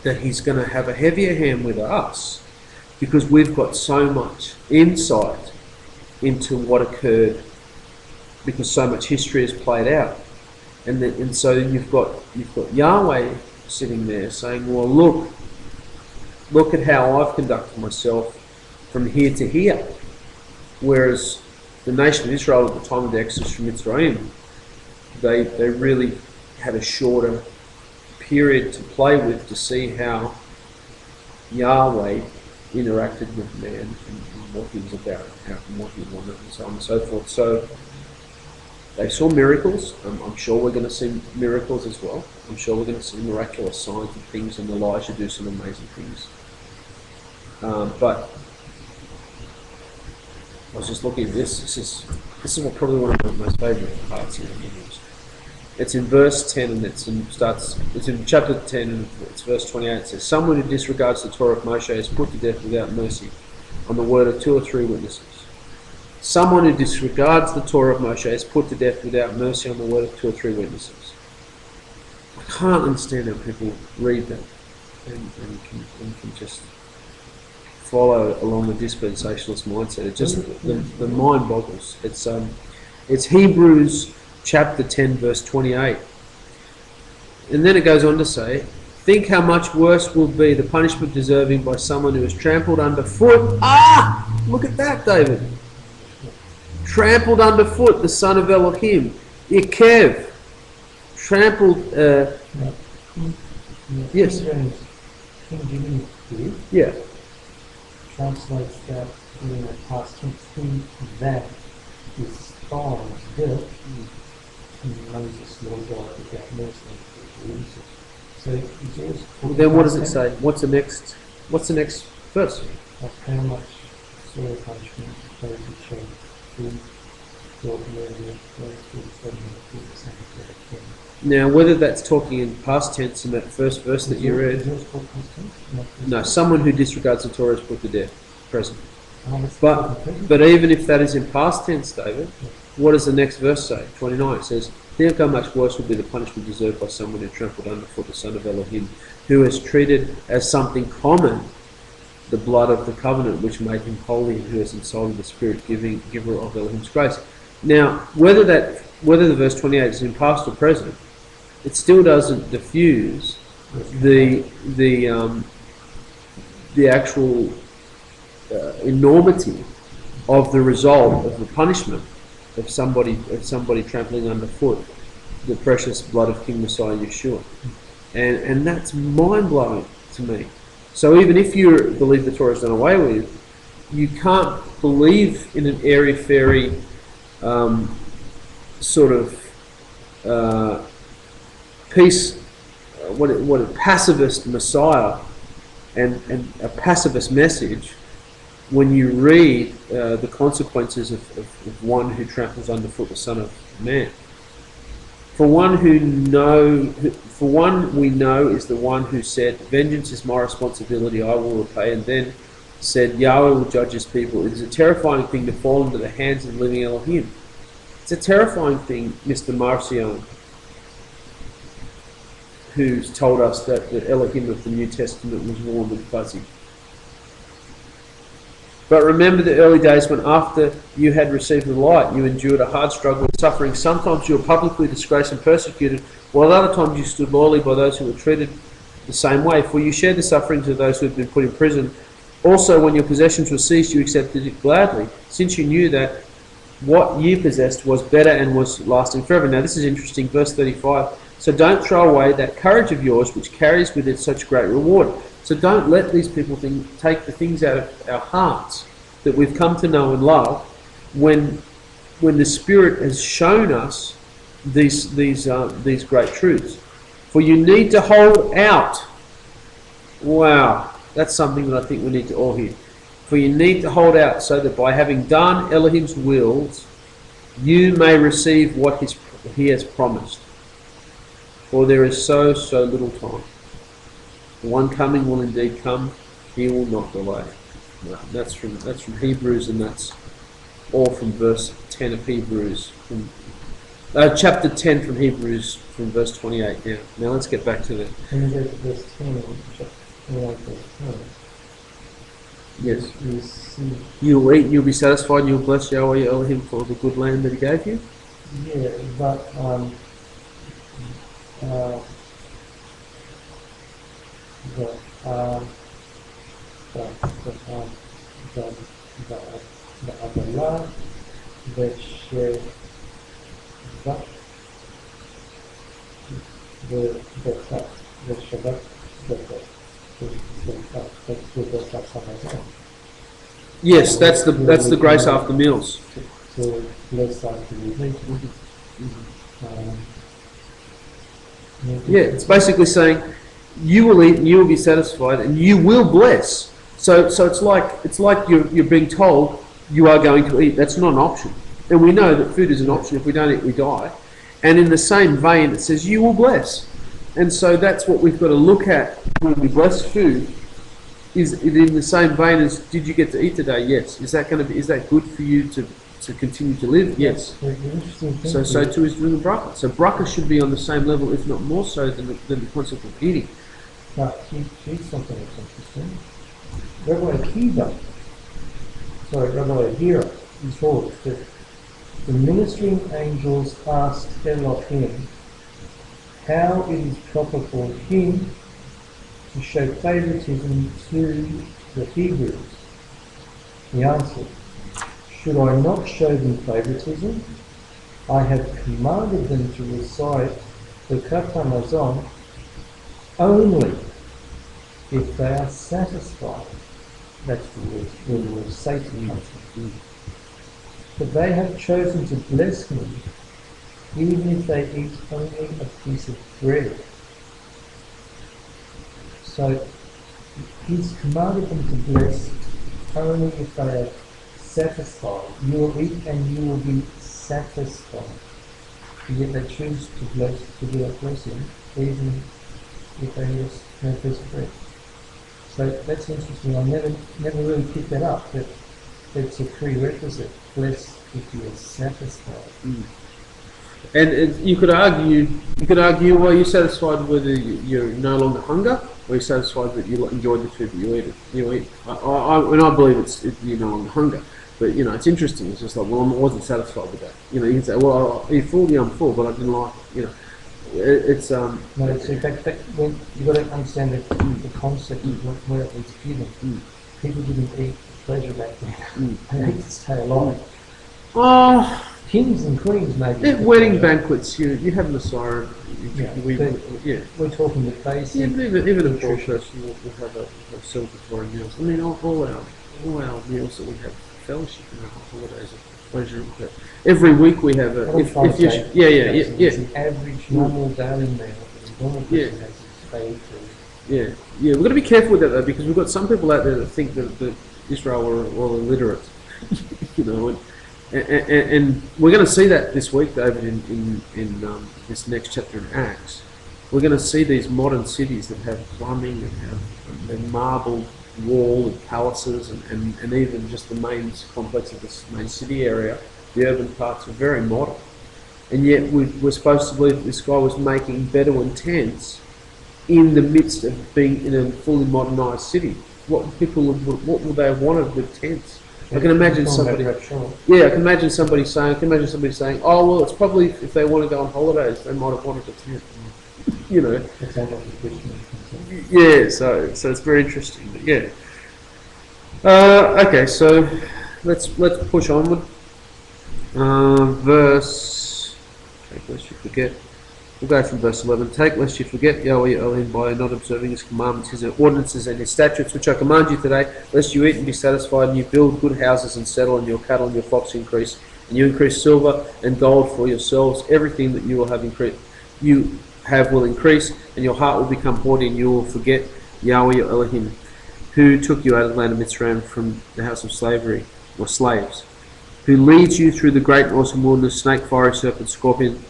Speaker 1: that he's going to have a heavier hand with us because we've got so much insight into what occurred, because so much history has played out, and so you've got Yahweh sitting there saying, well, look at how I've conducted myself from here to here, whereas the nation of Israel at the time of the Exodus from Mitzrayim, they really had a shorter period to play with to see how Yahweh interacted with man and what he was about and what he wanted and so on and so forth. So they saw miracles. I'm sure we're going to see miracles as well. I'm sure we're going to see miraculous signs and things, and Elijah do some amazing things. But I was just looking at this. This is what probably one of my most favourite parts in the Hebrews. It's in verse 10, and it's in chapter 10, and it's verse 28. It says, "Someone who disregards the Torah of Moshe is put to death without mercy on the word of 2 or 3 witnesses." Someone who disregards the Torah of Moshe is put to death without mercy on the word of 2 or 3 witnesses. I can't understand how people read that and can just follow along the dispensationalist mindset. It just the mind boggles. It's Hebrews chapter 10 verse 28, and then it goes on to say, "Think how much worse will be the punishment deserving by someone who is trampled underfoot." Look at that, David. Trampled underfoot the son of Elohim, Ekev, trampled. Yes.
Speaker 2: King Jimmy here
Speaker 1: Yeah.
Speaker 2: translates that in a past tense, "He that is thorns dirt." And Moses, Lord God, without mercy. So he's always.
Speaker 1: Well, then what does it say? What's the next verse?
Speaker 2: Of how much soil punishment those who shall be brought near those who are the same thing.
Speaker 1: Now, whether that's talking in past tense in that first verse that you read.
Speaker 2: Is yours called past tense?
Speaker 1: No, someone who disregards the Torah is put to death. Present.
Speaker 2: It's
Speaker 1: But even if that is in past tense, David, what does the next verse say? 29. It says, "Think how much worse will be the punishment deserved by someone who trampled underfoot the son of Elohim, who has treated as something common the blood of the covenant which made him holy, and who has insulted the Spirit giver of Elohim's grace." Now, whether the verse 28 is in past or present, it still doesn't diffuse the actual enormity of the result of the punishment of somebody trampling underfoot the precious blood of King Messiah Yeshua, and that's mind blowing to me. So even if you believe the Torah is done away with, you can't believe in an airy-fairy sort of peace, what a pacifist Messiah and a pacifist message when you read the consequences of one who tramples underfoot the Son of Man. For one we know is the one who said, "Vengeance is my responsibility, I will repay," and then said, "Yahweh will judge his people." It is a terrifying thing to fall into the hands of the living Elohim. It's a terrifying thing, Mr. Marcion, who's told us that the Elohim of the New Testament was warm and fuzzy. But remember the early days when, after you had received the light, you endured a hard struggle with suffering. Sometimes you were publicly disgraced and persecuted, while other times you stood loyally by those who were treated the same way. For you shared the sufferings of those who had been put in prison. Also, when your possessions were seized, you accepted it gladly, since you knew that what you possessed was better and was lasting forever. Now this is interesting, verse 35. "So don't throw away that courage of yours, which carries with it such great reward." So don't let these people take the things out of our hearts that we've come to know and love when the Spirit has shown us these great truths. For you need to hold out. Wow, that's something that I think we need to all hear. For you need to hold out so that by having done Elohim's wills, you may receive what he has promised. For there is so little time. The one coming will indeed come, he will not delay. No, that's from Hebrews, and that's all from verse 10 of Hebrews. Chapter 10 from Hebrews, from verse 28. Now let's get back to that.
Speaker 2: When you go to verse 10, chapter 28, verse 10,
Speaker 1: yes.
Speaker 2: you see...
Speaker 1: You will eat, you'll be satisfied, and you'll bless Yahweh Elohim for the good land that he gave you.
Speaker 2: Yeah, but the Adalah, the Shabbat,
Speaker 1: Yes, that's the grace after meals.
Speaker 2: To bless after you eat.
Speaker 1: Yeah, it's basically saying you will eat and you will be satisfied and you will bless. So it's like you're being told you are going to eat. That's not an option, and we know that food is an option. If we don't eat, we die. And in the same vein, it says you will bless, and so that's what we've got to look at when we bless food. Is it in the same vein as did you get to eat today? Yes. Is that good for you to continue to live? Yes. So too is doing the bracha. So bracha should be on the same level, if not more so, than the concept of eating.
Speaker 2: But here's something that's interesting. Rabbi Hira is told that the ministering angels asked Elohim how it is proper for him to show favoritism to the Hebrews. He answered, should I not show them favoritism? I have commanded them to recite the Katamazon only if they are satisfied. That's where the word Satan comes from. But they have chosen to bless me even if they eat only a piece of bread. So he's commanded them to bless only if they are satisfied. You will eat and you will be satisfied. And yet they choose to bless, to do a blessing, even if they eat no piece of bread. So that's interesting. I never really picked that up, that it's a prerequisite. Bless if you are satisfied.
Speaker 1: And you could argue, well, you're satisfied whether you're no longer hunger, or you're satisfied that you enjoyed the food that you eat. I believe you're no longer hunger. But it's interesting. It's just like, well, I wasn't satisfied with that. You can say, well, are you full? Yeah, I'm full, but I didn't like it. It's
Speaker 2: No, so when you've got to understand the concept of where it was given. People didn't eat for pleasure back then. They ate to stay alive. Kings and queens maybe.
Speaker 1: At wedding banquets, you have Messiah.
Speaker 2: We're talking the basic.
Speaker 1: Yeah, even a poor person will have a celebratory meals. I mean, all our meals that we have, fellowship and our holidays of pleasure. Every week we have
Speaker 2: The average normal daily meal. Normal person has paid for.
Speaker 1: Yeah. We've got to be careful with that though, because we've got some people out there that think that Israel were all illiterate. And we're going to see that this week, David, in this next chapter in Acts. We're going to see these modern cities that have plumbing and have a marble wall and palaces and even just the main complex of this main city area. The urban parts are very modern. And yet we're supposed to believe that this guy was making Bedouin tents in the midst of being in a fully modernised city. What would they have wanted with tents? I can imagine somebody. Yeah, I can imagine somebody saying, "Oh well, it's probably if they want to go on holidays, they might have wanted a tent." Yeah, so it's very interesting. But yeah. Okay, so let's push onward. Verse. Take lest you forget. We'll go from verse 11. Take lest you forget Yahweh Elohim by not observing His commandments, His ordinances, and His statutes, which I command you today, lest you eat and be satisfied, and you build good houses and settle, and your cattle and your flocks increase, and you increase silver and gold for yourselves, everything that you will have increased. You have will increase, and your heart will become haughty, and you will forget Yahweh your Elohim, who took you out of the land of Mitzrayim from the house of slavery, or slaves, who leads you through the great and awesome wilderness, snake, fiery serpent, scorpion,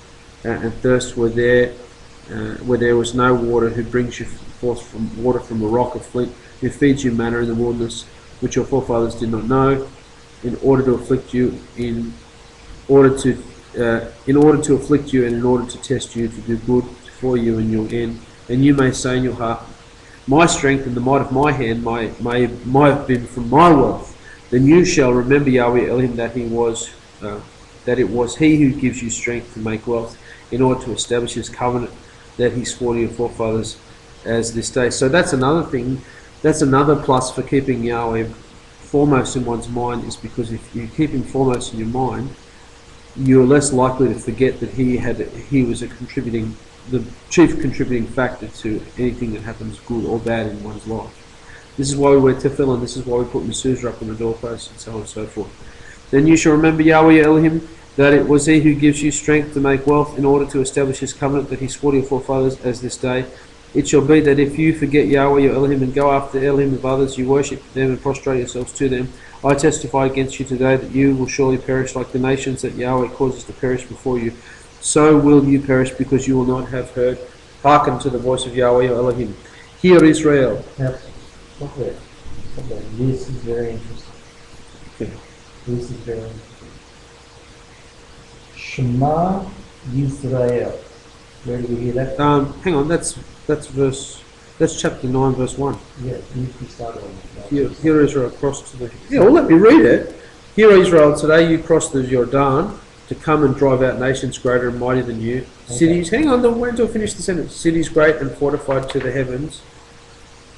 Speaker 1: and thirst where there was no water, who brings you forth from water from a rock of flint, who feeds you manna in the wilderness, which your forefathers did not know, in order to afflict you, in order to afflict you, and in order to test you, to do good for you in your end. And you may say in your heart, my strength and the might of my hand may have been from my wealth. Then you shall remember Yahweh Elohim, that it was He who gives you strength to make wealth, in order to establish His covenant that He swore to your forefathers as this day. So that's another thing. That's another plus for keeping Yahweh foremost in one's mind, is because if you keep Him foremost in your mind, you're less likely to forget that He was the chief contributing factor to anything that happens, good or bad, in one's life. This is why we wear tefillin, this is why we put mezuzah up on the doorpost, and so on and so forth. Then you shall remember Yahweh your Elohim, that it was He who gives you strength to make wealth, in order to establish His covenant that He swore to your forefathers as this day. It shall be that if you forget Yahweh your Elohim and go after the Elohim of others, you worship them and prostrate yourselves to them, I testify against you today that you will surely perish like the nations that Yahweh causes to perish before you. So will you perish, because you will not have hearken to the voice of Yahweh your Elohim. Hear Israel.
Speaker 2: Now, stop there. Stop there. This is very interesting.
Speaker 1: Okay.
Speaker 2: This is very interesting. Shema Yisrael. Where do we hear that?
Speaker 1: Hang on, that's chapter 9, verse 1.
Speaker 2: Yeah, you started on that.
Speaker 1: Hear Israel, cross to the... Yeah, well, let me read it. Hear Israel, today you cross the Jordan to come and drive out nations greater and mightier than you.
Speaker 2: Okay.
Speaker 1: Cities, hang on, wait until I finish the sentence. Cities great and fortified to the heavens,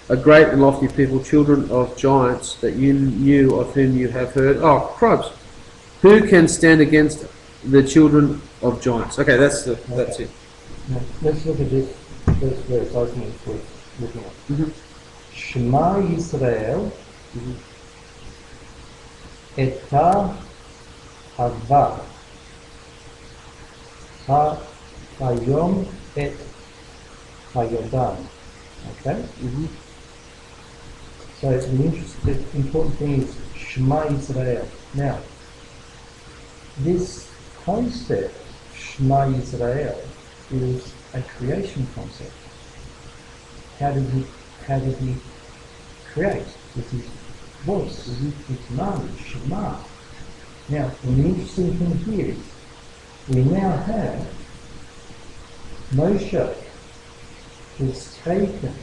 Speaker 1: a great and lofty people, children of giants, that you knew, of whom you have heard. Oh, crabs. Who can stand against the children of giants? Okay, that's it.
Speaker 2: Now, let's look at this first verse. I think it's worth looking at.
Speaker 1: Mm-hmm.
Speaker 2: Shema Yisrael, Eta Hava, Hayom Et Hayodan. Okay?
Speaker 1: Mm-hmm.
Speaker 2: So the important thing is Shema Yisrael. Now, this concept, Shema Yisrael, is a creation concept. How did he create? With his voice, his command, Shema. Now, the interesting thing here is we now have Moshe has taken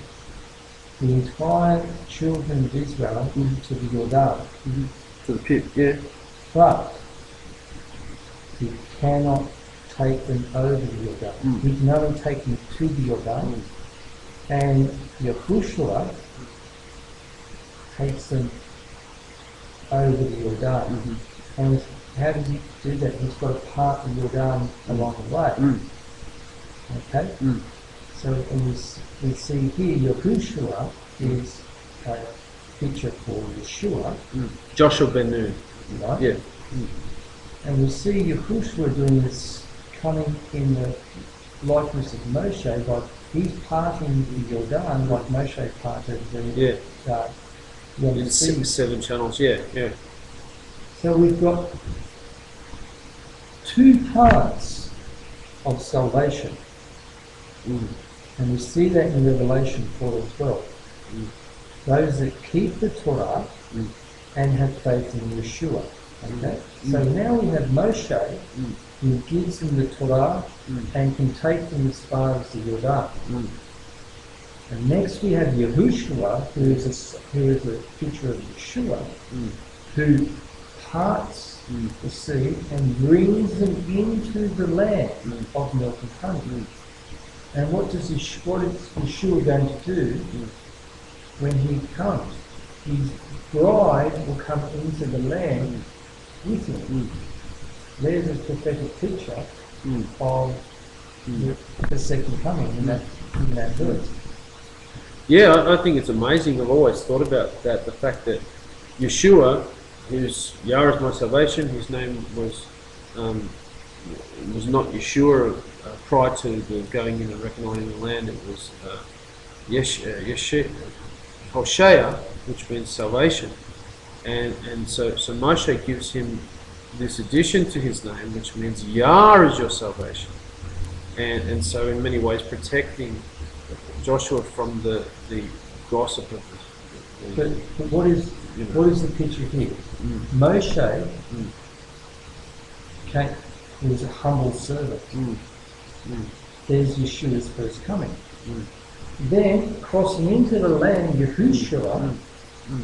Speaker 2: the entire children of Israel into the Jordan.
Speaker 1: To the pit, yeah.
Speaker 2: But he cannot take them over the Jordan. He can only take them to the Jordan. And Yahushua takes them over the Jordan. And how does he do that? He's got to part the Jordan along the way. Okay? So and we see here Yahushua is a picture for Yeshua.
Speaker 1: Joshua ben Nun.
Speaker 2: Right?
Speaker 1: Yeah.
Speaker 2: And we see Yahushua doing this, coming in the likeness of Moshe, like he's parting the Jordan like Moshe parted the
Speaker 1: In 7 channels, yeah.
Speaker 2: So we've got two parts of salvation. And we see that in Revelation 4 and 12. Those that keep the Torah and have faith in Yeshua. Okay? So now we have Moshe who gives them the Torah and can take them as far as the Jordan. And next we have Yahushua, who is a picture of Yeshua, who parts the sea and brings them into the land of milk and honey. And what is Yeshua going to do when he comes? His bride will come into the land with him. There's a prophetic picture of the second coming in that verse.
Speaker 1: Yeah, I think it's amazing. I've always thought about that, the fact that Yeshua, who's Yah is my salvation, his name was not Yeshua, prior to the going in and recognising the land, it was Hoshea, which means salvation. And so Moshe gives him this addition to his name, which means Yah is your salvation. And so in many ways protecting Joshua from the gossip of
Speaker 2: But what is the picture here? Moshe was a humble servant. There's Yeshua's first coming. Then crossing into the land, Yahushua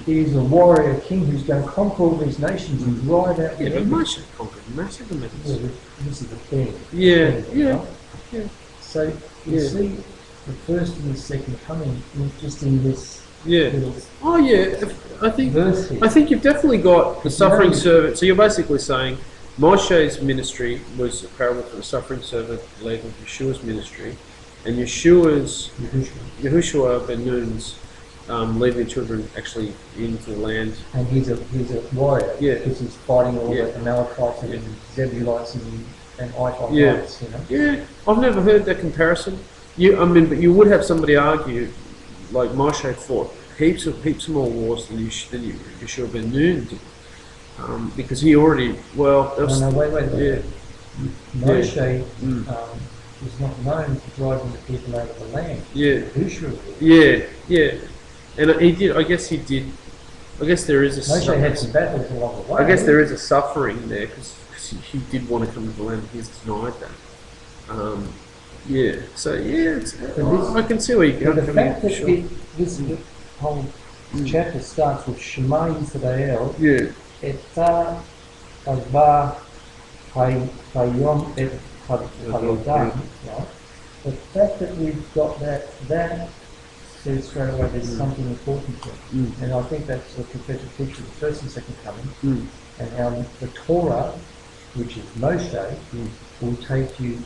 Speaker 2: is a warrior king who's going to conquer all these nations and drive out the
Speaker 1: but Moshe conquered massive amounts.
Speaker 2: Well, this is the thing.
Speaker 1: Yeah.
Speaker 2: So you see the first and the second coming just in this little
Speaker 1: Oh yeah, I
Speaker 2: verse here.
Speaker 1: think you've definitely got the suffering servant. So you're basically saying Moshe's ministry was a parable for the suffering servant led with Yeshua's ministry, and Yahushua ben Nun's leading the children actually into the land.
Speaker 2: And he's a warrior.
Speaker 1: Yeah.
Speaker 2: Because he's fighting all the Amalekites and Zebulites and Itites, you know.
Speaker 1: Yeah, I've never heard that comparison. But you would have somebody argue, like Moshe fought heaps more wars than Yeshua ben Nun did, because he already
Speaker 2: Wait.
Speaker 1: Yeah.
Speaker 2: Moshe was not known for driving the people out of the land.
Speaker 1: Yeah.
Speaker 2: Yahushua did.
Speaker 1: Yeah. And he did. I guess he did. I guess there is a.
Speaker 2: Moshe had some battles along the way.
Speaker 1: I guess there is a suffering there because he did want to come to the land. He's denied that. I can see where you're
Speaker 2: The
Speaker 1: coming
Speaker 2: fact
Speaker 1: from.
Speaker 2: that
Speaker 1: Sure.
Speaker 2: this whole chapter starts with Shema Yisrael,
Speaker 1: Yeah.
Speaker 2: Eta Hava Hayom Et Hayodam, right? The fact that we've got that says straight away there's something important here. And I think that's a prophetic picture of the first and second coming, and how the Torah, which is Moshe, will take you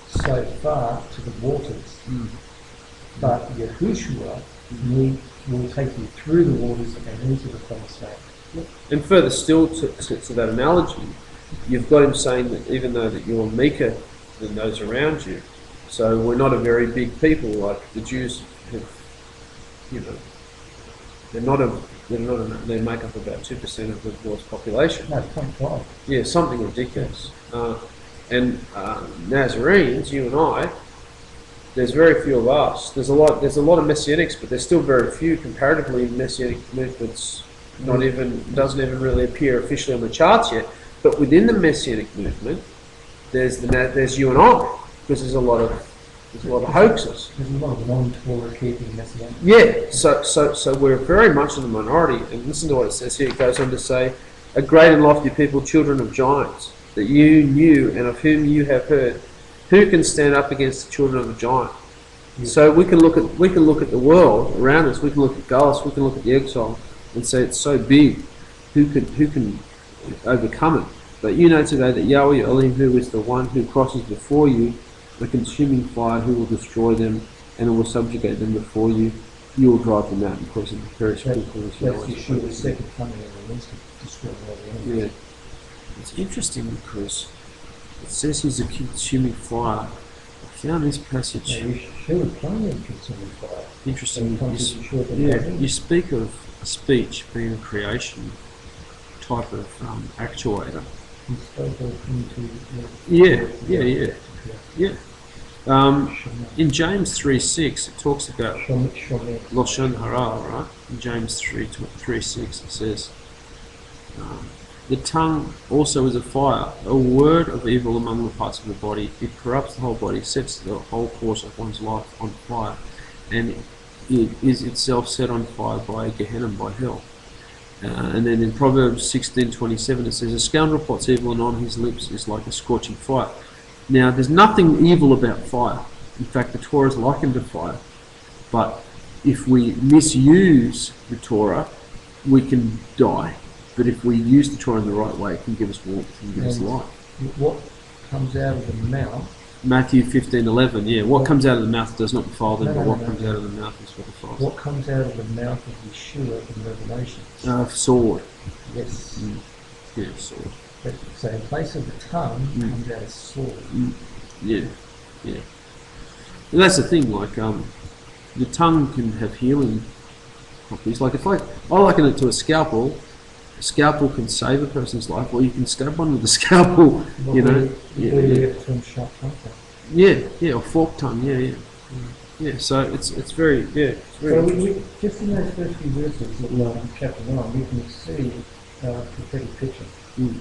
Speaker 2: so far to the waters, but Yahushua will take you through the waters and into the promised land.
Speaker 1: And further still to that analogy, you've got him saying that even though that you're meeker than those around you, so we're not a very big people like the Jews have, they make up about 2% of the world's population.
Speaker 2: No, 0.5.
Speaker 1: Yeah, something ridiculous. And Nazarenes, you and I, there's very few of us. There's a lot of Messianics, but there's still very few comparatively. Messianic movements doesn't even really appear officially on the charts yet. But within the Messianic movement, there's you and I, because there's a lot of hoaxes.
Speaker 2: There's a lot of non-Torah keeping Messianic.
Speaker 1: Yeah, so we're very much in the minority. And listen to what it says here. It goes on to say, "A great and lofty people, children of giants, that you knew and of whom you have heard. Who can stand up against the children of a giant?" Yeah. So we can look at the world around us. We can look at Gauls. We can look at the exile and say it's so big. Who can overcome it? But you know today that Yahweh Elohim, who is the one who crosses before you, the consuming fire, who will destroy them and will subjugate them before you. You will drive them out because of the perishable.
Speaker 2: That's Yeshua's second coming in the midst of destroying all the enemies.
Speaker 1: Yeah. It's interesting because it says he's a consuming fire. I found this passage.
Speaker 2: Yeah, Yeshua playing in consuming fire.
Speaker 1: Interesting.
Speaker 2: Yeah,
Speaker 1: you speak of speech being a creation type of actuator. Yeah. In James 3:6, it talks about Lashon Hara, right? In James 3:6, it says, "The tongue also is a fire, a word of evil among the parts of the body. It corrupts the whole body, sets the whole course of one's life on fire, and it is itself set on fire by Gehenna, by hell." And then in Proverbs 16:27 it says, "A scoundrel plots evil, and on his lips is like a scorching fire." Now, there's nothing evil about fire. In fact, the Torah is likened to fire. But if we misuse the Torah, we can die. But if we use the Torah in the right way, it can give us warmth and give us life.
Speaker 2: What comes out of the mouth?
Speaker 1: Matthew 15:11. Yeah, what comes out of the mouth does not defile them, but what comes out of the mouth is what defiles.
Speaker 2: What comes out of the mouth of Yeshua in Revelation?
Speaker 1: Sword.
Speaker 2: Yes.
Speaker 1: Yeah, sword.
Speaker 2: So in place of the tongue comes out a sword.
Speaker 1: Yeah. Yeah. And that's the thing, like, the tongue can have healing properties. Like, I liken it to a scalpel. A scalpel can save a person's life, or you can stab one with a scalpel,
Speaker 2: But
Speaker 1: you know.
Speaker 2: we get from sharp contact.
Speaker 1: Yeah, or fork tongue, yeah. Yeah, so it's very, it's very
Speaker 2: So
Speaker 1: interesting.
Speaker 2: just in those first few verses of chapter 9, we can see a prophetic picture.
Speaker 1: In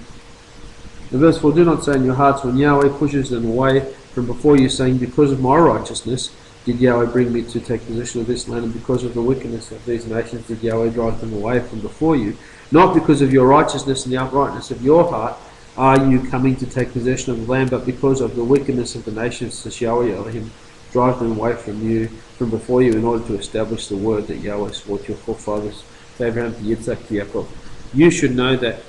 Speaker 1: verse 4, do not say in your hearts when Yahweh pushes them away from before you, saying, because of my righteousness did Yahweh bring me to take possession of this land, and because of the wickedness of these nations did Yahweh drive them away from before you. Not because of your righteousness and the uprightness of your heart are you coming to take possession of the land, but because of the wickedness of the nations does Yahweh Elohim drive them away from before you, in order to establish the word that Yahweh swore to your forefathers, to Abraham, to Yitzhak, to Yaakov. You should know that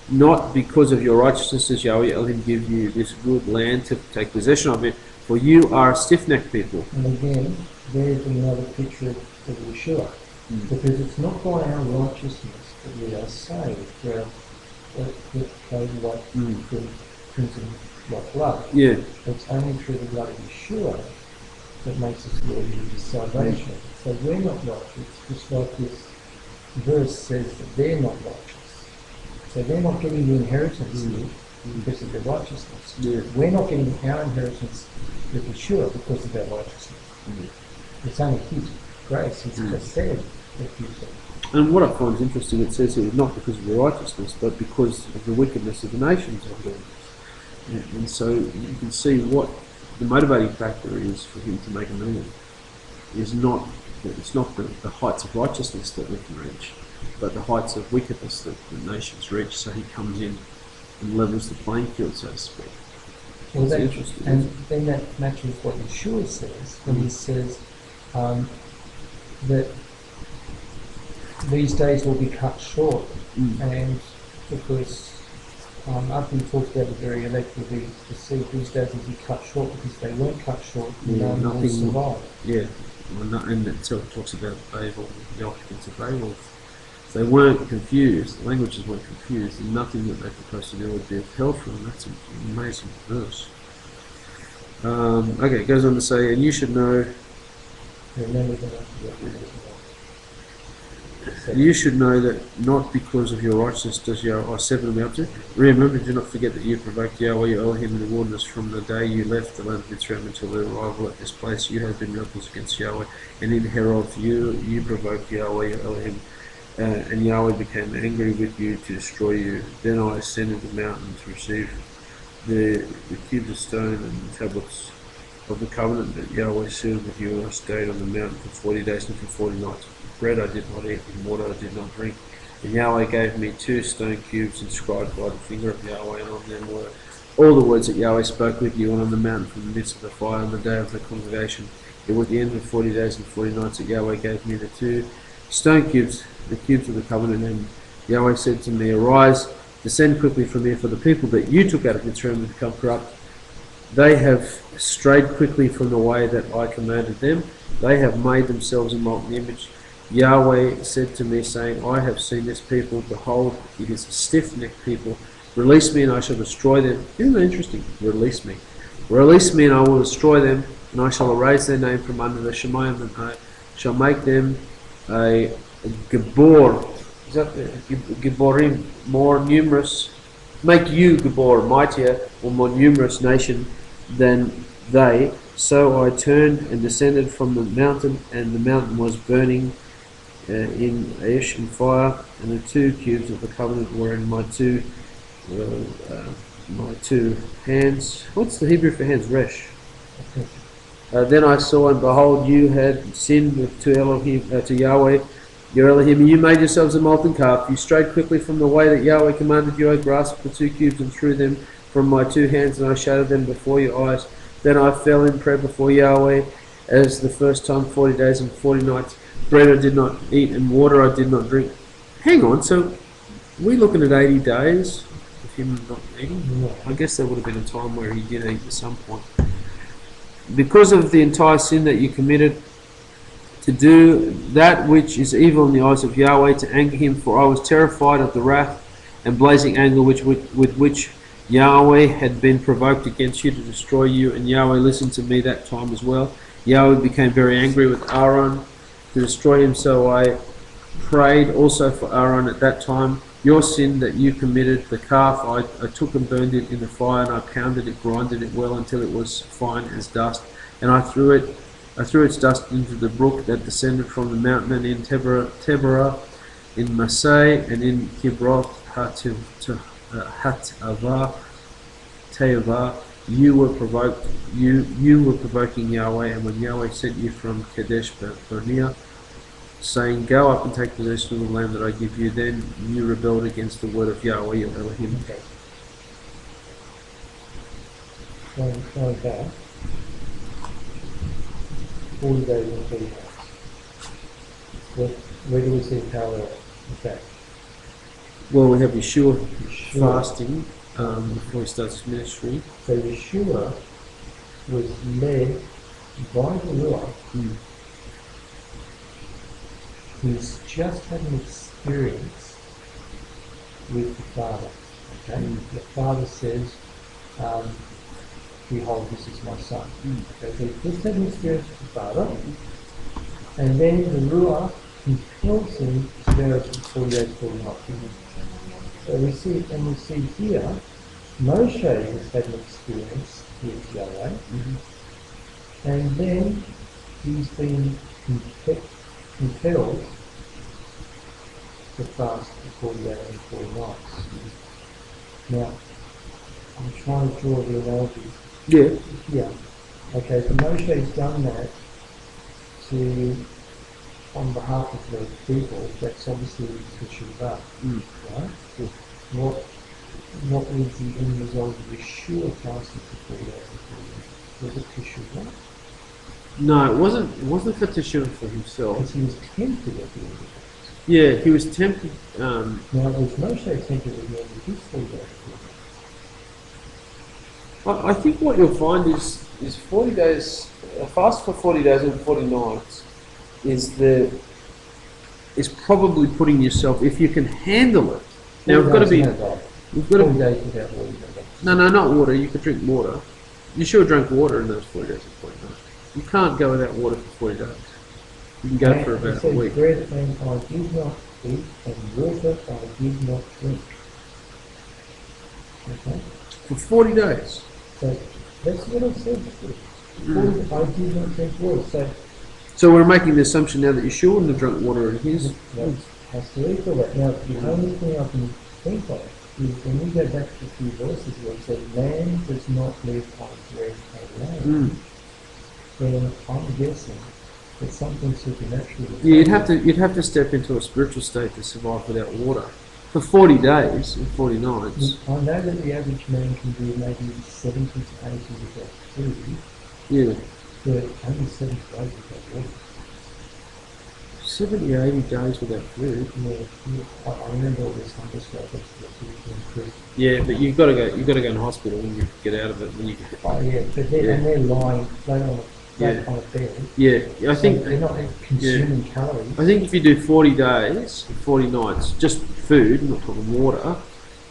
Speaker 1: not because of your righteousness does Yahweh Elohim give you this good land to take possession of it, for you are a stiff-necked people.
Speaker 2: And again, there's another picture of Yeshua. Because it's not by our righteousness that we are saved through our crimson like blood.
Speaker 1: Yeah,
Speaker 2: It's only through the blood of Yeshua that makes us worthy of his salvation. So we're not righteous, just like this verse says that they're not righteous. So they're not getting the inheritance here because of their righteousness.
Speaker 1: Yeah.
Speaker 2: We're not getting our inheritance with Yeshua because of our righteousness. It's only his grace, his chesed that gives it.
Speaker 1: and what I find interesting, it says here, not because of your righteousness, but because of the wickedness of the nations are doing this. And so you can see what the motivating factor is for him to make a million. It's not the heights of righteousness that we can reach, but the heights of wickedness that the nations reach. So he comes in and levels the playing field, so to speak.
Speaker 2: Well,
Speaker 1: That's interesting.
Speaker 2: and then that matches what Yeshua says when he says that these days will be cut short, and because after he talks about the very elect will be deceived, these days will be cut short because they weren't cut short, none will survive.
Speaker 1: Yeah, and it talks about Babel, the occupants of Babel. They weren't confused, the languages weren't confused, and nothing that they proposed to do would be upheld from them. That's an amazing verse. Okay, it goes on to say, and you should know,
Speaker 2: Remember that.
Speaker 1: you should know that not because of your righteousness does Yahweh, 7 of me up to. Remember, do not forget that you provoked Yahweh your Elohim in the wilderness from the day you left the land of Israel until their arrival at this place. You have been rebels against Yahweh, and in Heroth you provoked Yahweh your Elohim, and Yahweh became angry with you to destroy you. Then I ascended the mountain to receive the cubes of stone and the tablets of the covenant that Yahweh sealed with you, and I stayed on the mountain for 40 days and for 40 nights. Bread I did not eat, and water I did not drink. And Yahweh gave me 2 stone cubes inscribed by the finger of Yahweh, and on them were all the words that Yahweh spoke with you, and on the mountain from the midst of the fire on the day of the congregation. It was the end of 40 days and 40 nights that Yahweh gave me the 2 stone cubes, the cubes of the covenant, and Yahweh said to me, arise, descend quickly from here, for the people that you took out of Mitzrayim have become corrupt. They have strayed quickly from the way that I commanded them. They have made themselves a molten image. Yahweh said to me, saying, I have seen this people, behold, it is a stiff-necked people. Release me and I shall destroy them. Isn't that interesting? Release me. Release me and I will destroy them, and I shall erase their name from under the Shemayim, and I shall make them a Gibor. Is that Giborim, more numerous? Make you, Gibor, mightier or more numerous nation than they. So I turned and descended from the mountain, and the mountain was burning in ash and fire, and the 2 cubes of the covenant were in my two hands. What's the Hebrew for hands? Resh. Then I saw, and behold, you had sinned to Elohim, to Yahweh, your Elohim, and you made yourselves a molten calf. You strayed quickly from the way that Yahweh commanded you. I grasped the 2 cubes and threw them from my 2 hands, and I shattered them before your eyes. Then I fell in prayer before Yahweh as the first time, 40 days and 40 nights. Bread I did not eat, and water I did not drink. Hang on, so we're looking at 80 days of him not eating? I guess there would have been a time where he did eat at some point. Because of the entire sin that you committed, to do that which is evil in the eyes of Yahweh, to anger him, for I was terrified of the wrath and blazing anger with which Yahweh had been provoked against you to destroy you, and Yahweh listened to me that time as well. Yahweh became very angry with Aaron to destroy him, so I prayed also for Aaron at that time. Your sin that you committed, the calf, I took and burned it in the fire, and I pounded it, grinded it well until it was fine as dust, and I threw its dust into the brook that descended from the mountain in Teberah, in Masai, and in Kibroth Hatava. Te'avah, you were provoking Yahweh, and when Yahweh sent you from Kadesh Barnea, saying, "Go up and take possession of the land that I give you," then you rebelled against the word of Yahweh your Elohim.
Speaker 2: Okay. Going back, 40 days and 40 nights. Where do we see parallel with that?
Speaker 1: Well, we have Yeshua
Speaker 2: Yeshua.
Speaker 1: fasting before he starts his ministry.
Speaker 2: So Yeshua was led by the Ruach. He's just had an experience with the Father. Okay? The Father says, "Behold, this is my Son." Okay, so he just had an experience with the Father, and then the Ruach compels him to go to 48, 49. So we see here, Moshe has had an experience with Yahweh, and then he's been compelled to fast for 48 and 40 nights. Now, I'm trying to draw the analogy.
Speaker 1: Yeah.
Speaker 2: Yeah. Okay, so Moshe's done that on behalf of the people. That's obviously Teshuvah, right? What was the end result of Yeshua fasting for 48 and 40? Was it Teshuvah?
Speaker 1: No, it wasn't for Teshuvah for himself.
Speaker 2: Because he was tempted at the end of it.
Speaker 1: Yeah, he was tempted.
Speaker 2: Now, was Moshe tempted at the end of his 48
Speaker 1: I think what you'll find is 40 days, a fast for 40 days and 40 nights is probably putting yourself, if you can handle it. Now we've got to be, we've got
Speaker 2: 40
Speaker 1: to,
Speaker 2: days without water.
Speaker 1: no, not water. You could drink water. You sure drank water in those 40 days and 40 nights. You can't go without water for 40 days. You can go for about a week.
Speaker 2: Bread and I did not eat, and water I did not drink. Okay?
Speaker 1: For 40 days.
Speaker 2: So that's what it says. I did not drink water.
Speaker 1: So we're making the assumption now that Yeshua wouldn't have drunk water in his.
Speaker 2: Has to equal that. Now, the only thing I can think of is when we go back to a few verses where it says, "Man does not live on bread alone," then I'm guessing that something supernatural.
Speaker 1: Yeah, you'd have to step into a spiritual state to survive without water for 40 days and 40 nights.
Speaker 2: I know that the average man can do maybe 70 to 80 without food.
Speaker 1: Yeah.
Speaker 2: But only 7 to 8 without water.
Speaker 1: 70 or 80 days without food.
Speaker 2: Yeah, I remember all this hunger strike.
Speaker 1: Yeah, but you've got to go in hospital when you get out of it. When you get
Speaker 2: and they're lying flat on a bed.
Speaker 1: Yeah, I think
Speaker 2: they're not consuming calories.
Speaker 1: I think if you do 40 days, 40 nights, just food, not talking water,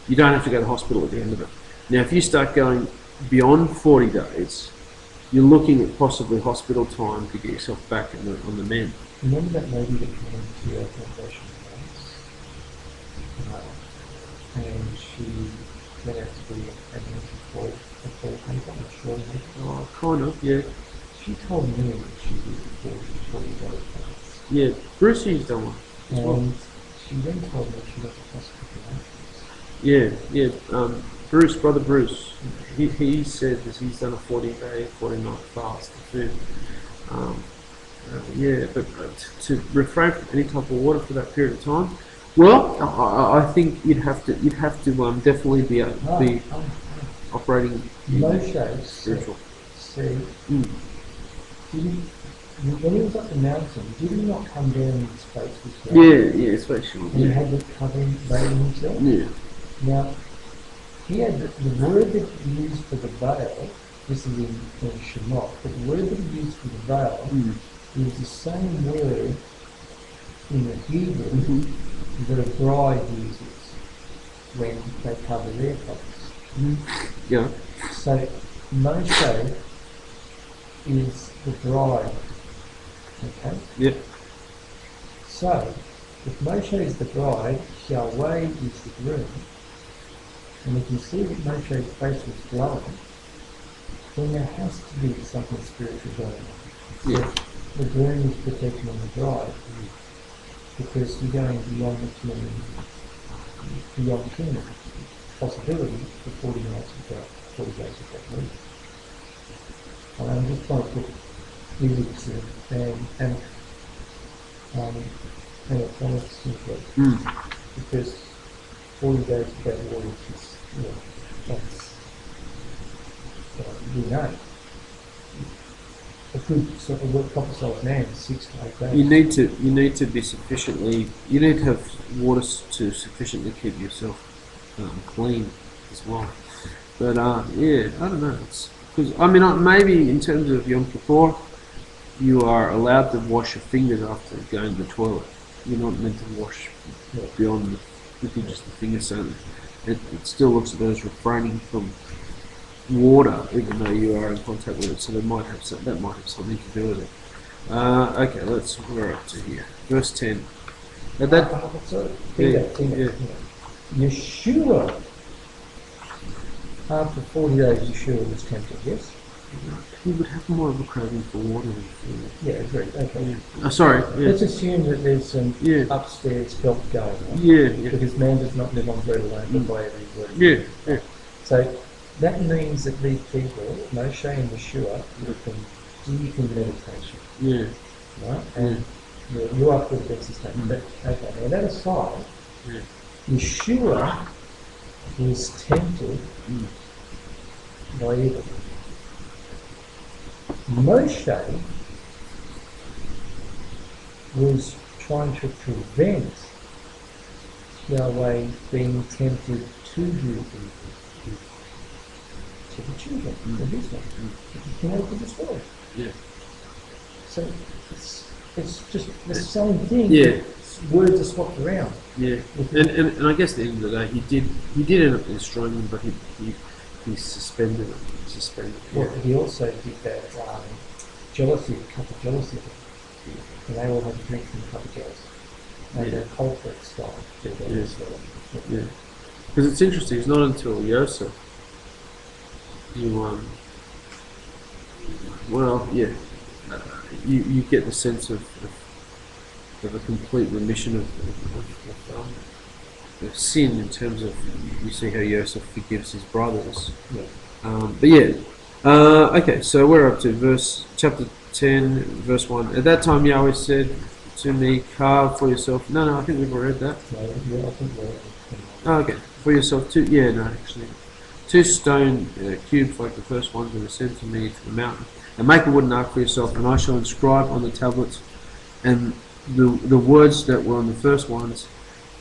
Speaker 1: you don't have to go to hospital at the end of it. Now, if you start going beyond 40 days, you're looking at possibly hospital time to get yourself back on the mend.
Speaker 2: Remember that lady that came to our foundation once? And she went out to be an anti-fall paper, a short paper.
Speaker 1: Oh, kind of, yeah.
Speaker 2: She told me that she did the 40 days fast.
Speaker 1: Yeah, Brucey's done one.
Speaker 2: And she then told me she went to hospital afterwards.
Speaker 1: Bruce, brother Bruce, he said that he's done a 40-day, 40-night fast of food. But to refrain from any type of water for that period of time, well, I think you'd have to definitely be operating
Speaker 2: Moshe
Speaker 1: spiritual.
Speaker 2: said, when he was up the mountain, did he not come down and his face was down?
Speaker 1: Yeah, especially.
Speaker 2: And he had the covering bathing himself?
Speaker 1: Yeah.
Speaker 2: Now, he had the word that he used for the veil, this is in Shemot, but the word that he used for the veil is the same word in the Hebrew that a bride uses when they cover their face.
Speaker 1: Yeah.
Speaker 2: So Moshe is the bride. Okay?
Speaker 1: Yeah.
Speaker 2: So, if Moshe is the bride, Yahweh is the groom, and we can see that Moshe's face was glowing, then there has to be something spiritual going on.
Speaker 1: Yeah.
Speaker 2: So the groom is protecting the bride, because you're going beyond the kingdom possibility for 40 nights of God, 40 days of God week. And I'm just trying to put physics and electronics into it, because 40 days of God week is, that's, we know. A good sort of proper sized man is 6 to 8 days.
Speaker 1: You need to be sufficiently. You need to have water to sufficiently keep yourself clean as well. But yeah, I don't know. Because I mean, maybe in terms of Yom Kippur, you are allowed to wash your fingers after going to the toilet. You're not meant to wash beyond just the fingers. So it still looks at those refraining from water, even though you are in contact with it. So that might have something to do with it. Okay, we're up to here. Verse 10. Now
Speaker 2: Yeshua, after 40 days, Yeshua was tempted, yes?
Speaker 1: He would have more of a craving for water than food.
Speaker 2: Yeah, agreed. Okay.
Speaker 1: Sorry. Yeah.
Speaker 2: Let's assume that there's some upstairs help going on.
Speaker 1: Yeah.
Speaker 2: Because man does not live on bread alone, but by every word.
Speaker 1: Yeah.
Speaker 2: So that means that these people, Moshe and Yeshua, would have been deep in meditation.
Speaker 1: Yeah.
Speaker 2: Right? And you are good against this thing. But okay, now that aside, Yeshua was tempted by evil. Moshe was trying to prevent Yahweh being tempted to do evil to the children of Israel. You know the story.
Speaker 1: Yeah.
Speaker 2: So it's just the same thing.
Speaker 1: Yeah.
Speaker 2: Words are swapped around.
Speaker 1: Yeah. And I guess at the end of the day, he did end up destroying them, but he suspended it.
Speaker 2: Well, he also did that jealousy, cup of jealousy. And they all had to drink from the cup of jealousy. And the culprit style.
Speaker 1: Yeah. Because it's interesting. It's not until Yosef you get the sense of a complete remission of sin in terms of you see how Yosef forgives his brothers. Okay, so we're up to chapter 10, verse 1. At that time Yahweh said to me, carve for yourself. No, I think we've already read that. Okay, for yourself two stone cubes like the first ones, and ascend to me to the mountain, and make a wooden ark for yourself, and I shall inscribe on the tablets and the words that were on the first ones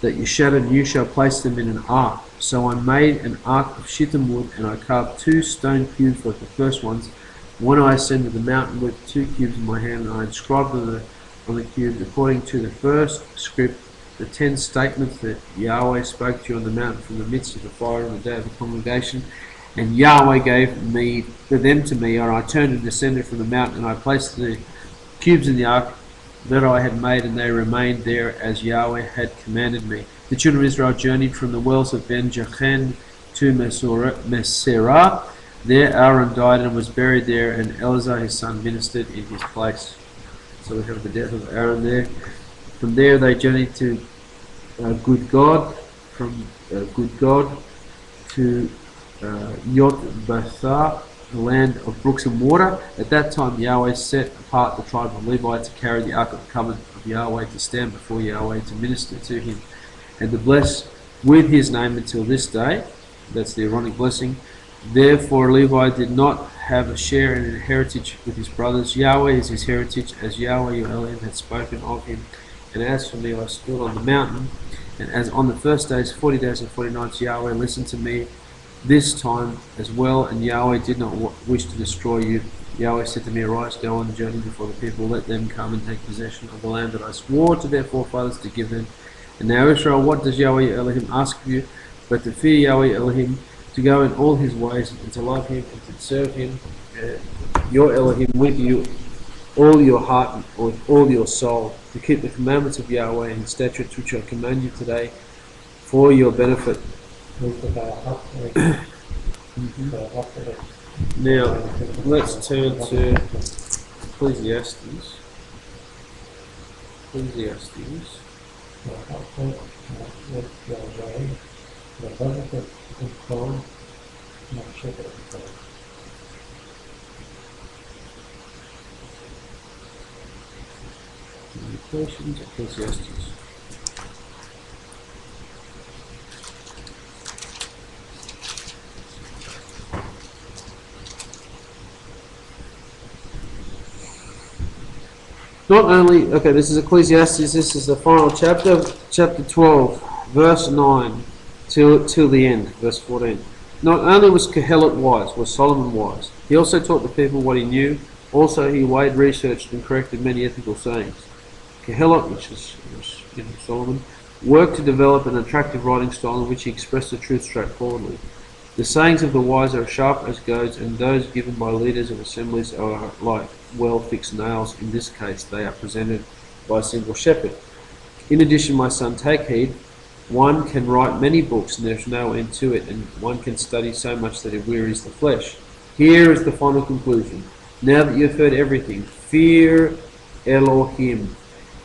Speaker 1: that you shattered, you shall place them in an ark. So I made an ark of shittim wood, and I carved 2 stone cubes like the first ones. When I ascended the mountain with 2 cubes in my hand, and I inscribed on the cubes according to the first script the 10 statements that Yahweh spoke to you on the mountain from the midst of the fire on the day of the congregation. And Yahweh gave them to me, and I turned and descended from the mountain, and I placed the cubes in the ark that I had made, and they remained there as Yahweh had commanded me. The children of Israel journeyed from the wells of Ben Jachin to Meserah. There Aaron died and was buried there, and Eleazar his son ministered in his place. So we have the death of Aaron there. From there they journeyed to Good God, from Good God to Yotbathah, the land of brooks and water. At that time Yahweh set apart the tribe of Levi to carry the ark of the covenant of Yahweh, to stand before Yahweh, to minister to him, and to bless with his name until this day. That's the Aaronic blessing. Therefore Levi did not have a share in heritage with his brothers. Yahweh is his heritage, as Yahweh your Elohim had spoken of him. And as for me, I stood on the mountain, and as on the first days, 40 days and 40 nights, Yahweh listened to me this time as well, and Yahweh did not wish to destroy you. Yahweh said to me, arise, go on the journey before the people, let them come and take possession of the land that I swore to their forefathers to give them. And now Israel, what does Yahweh Elohim ask of you, but to fear Yahweh Elohim, to go in all his ways and to love him and to serve him, your Elohim, with you all your heart and with all your soul, to keep the commandments of Yahweh and his statutes which I command you today for your benefit. Now, let's turn to Ecclesiastes. Ecclesiastes. Not only, okay, this is Ecclesiastes, this is the final chapter, chapter 12, verse 9, till the end, verse 14. Not only was Kohelet wise, was Solomon wise, he also taught the people what he knew. Also he weighed, researched, and corrected many ethical sayings. Kohelet, which is Solomon, worked to develop an attractive writing style in which he expressed the truth straightforwardly. The sayings of the wise are sharp as goads, and those given by leaders of assemblies are like well-fixed nails. In this case, they are presented by a single shepherd. In addition, my son, take heed. One can write many books, and there is no end to it, and one can study so much that it wearies the flesh. Here is the final conclusion. Now that you have heard everything, fear Elohim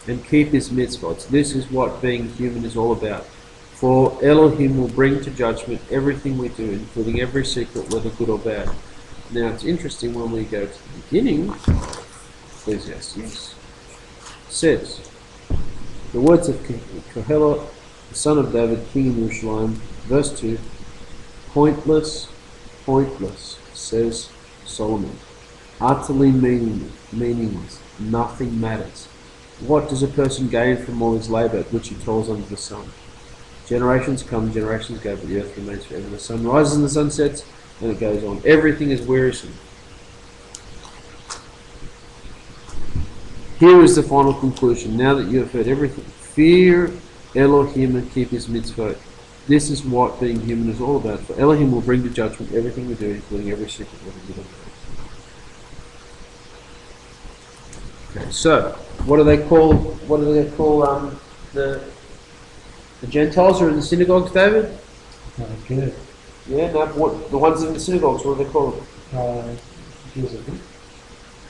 Speaker 1: and keep his mitzvot. This is what being human is all about. For Elohim will bring to judgment everything we do, including every secret, whether good or bad. Now it's interesting when we go to the beginning, Ecclesiastes says, the words of Kohelet, the son of David, king in Jerusalem, verse 2, pointless, says Solomon, utterly meaningless, nothing matters. What does a person gain from all his labour, which he toils under the sun? Generations come, generations go, but the earth remains forever. The sun rises and the sun sets, and it goes on. Everything is wearisome. Here is the final conclusion. Now that you have heard everything, fear Elohim and keep his mitzvot. This is what being human is all about. For Elohim will bring to judgment everything we do, including every secret, whether good or bad. Okay, so what do they call the Gentiles are in the synagogues, David?
Speaker 2: Good.
Speaker 1: Yeah, no, what, the ones in the synagogues, what do they call them?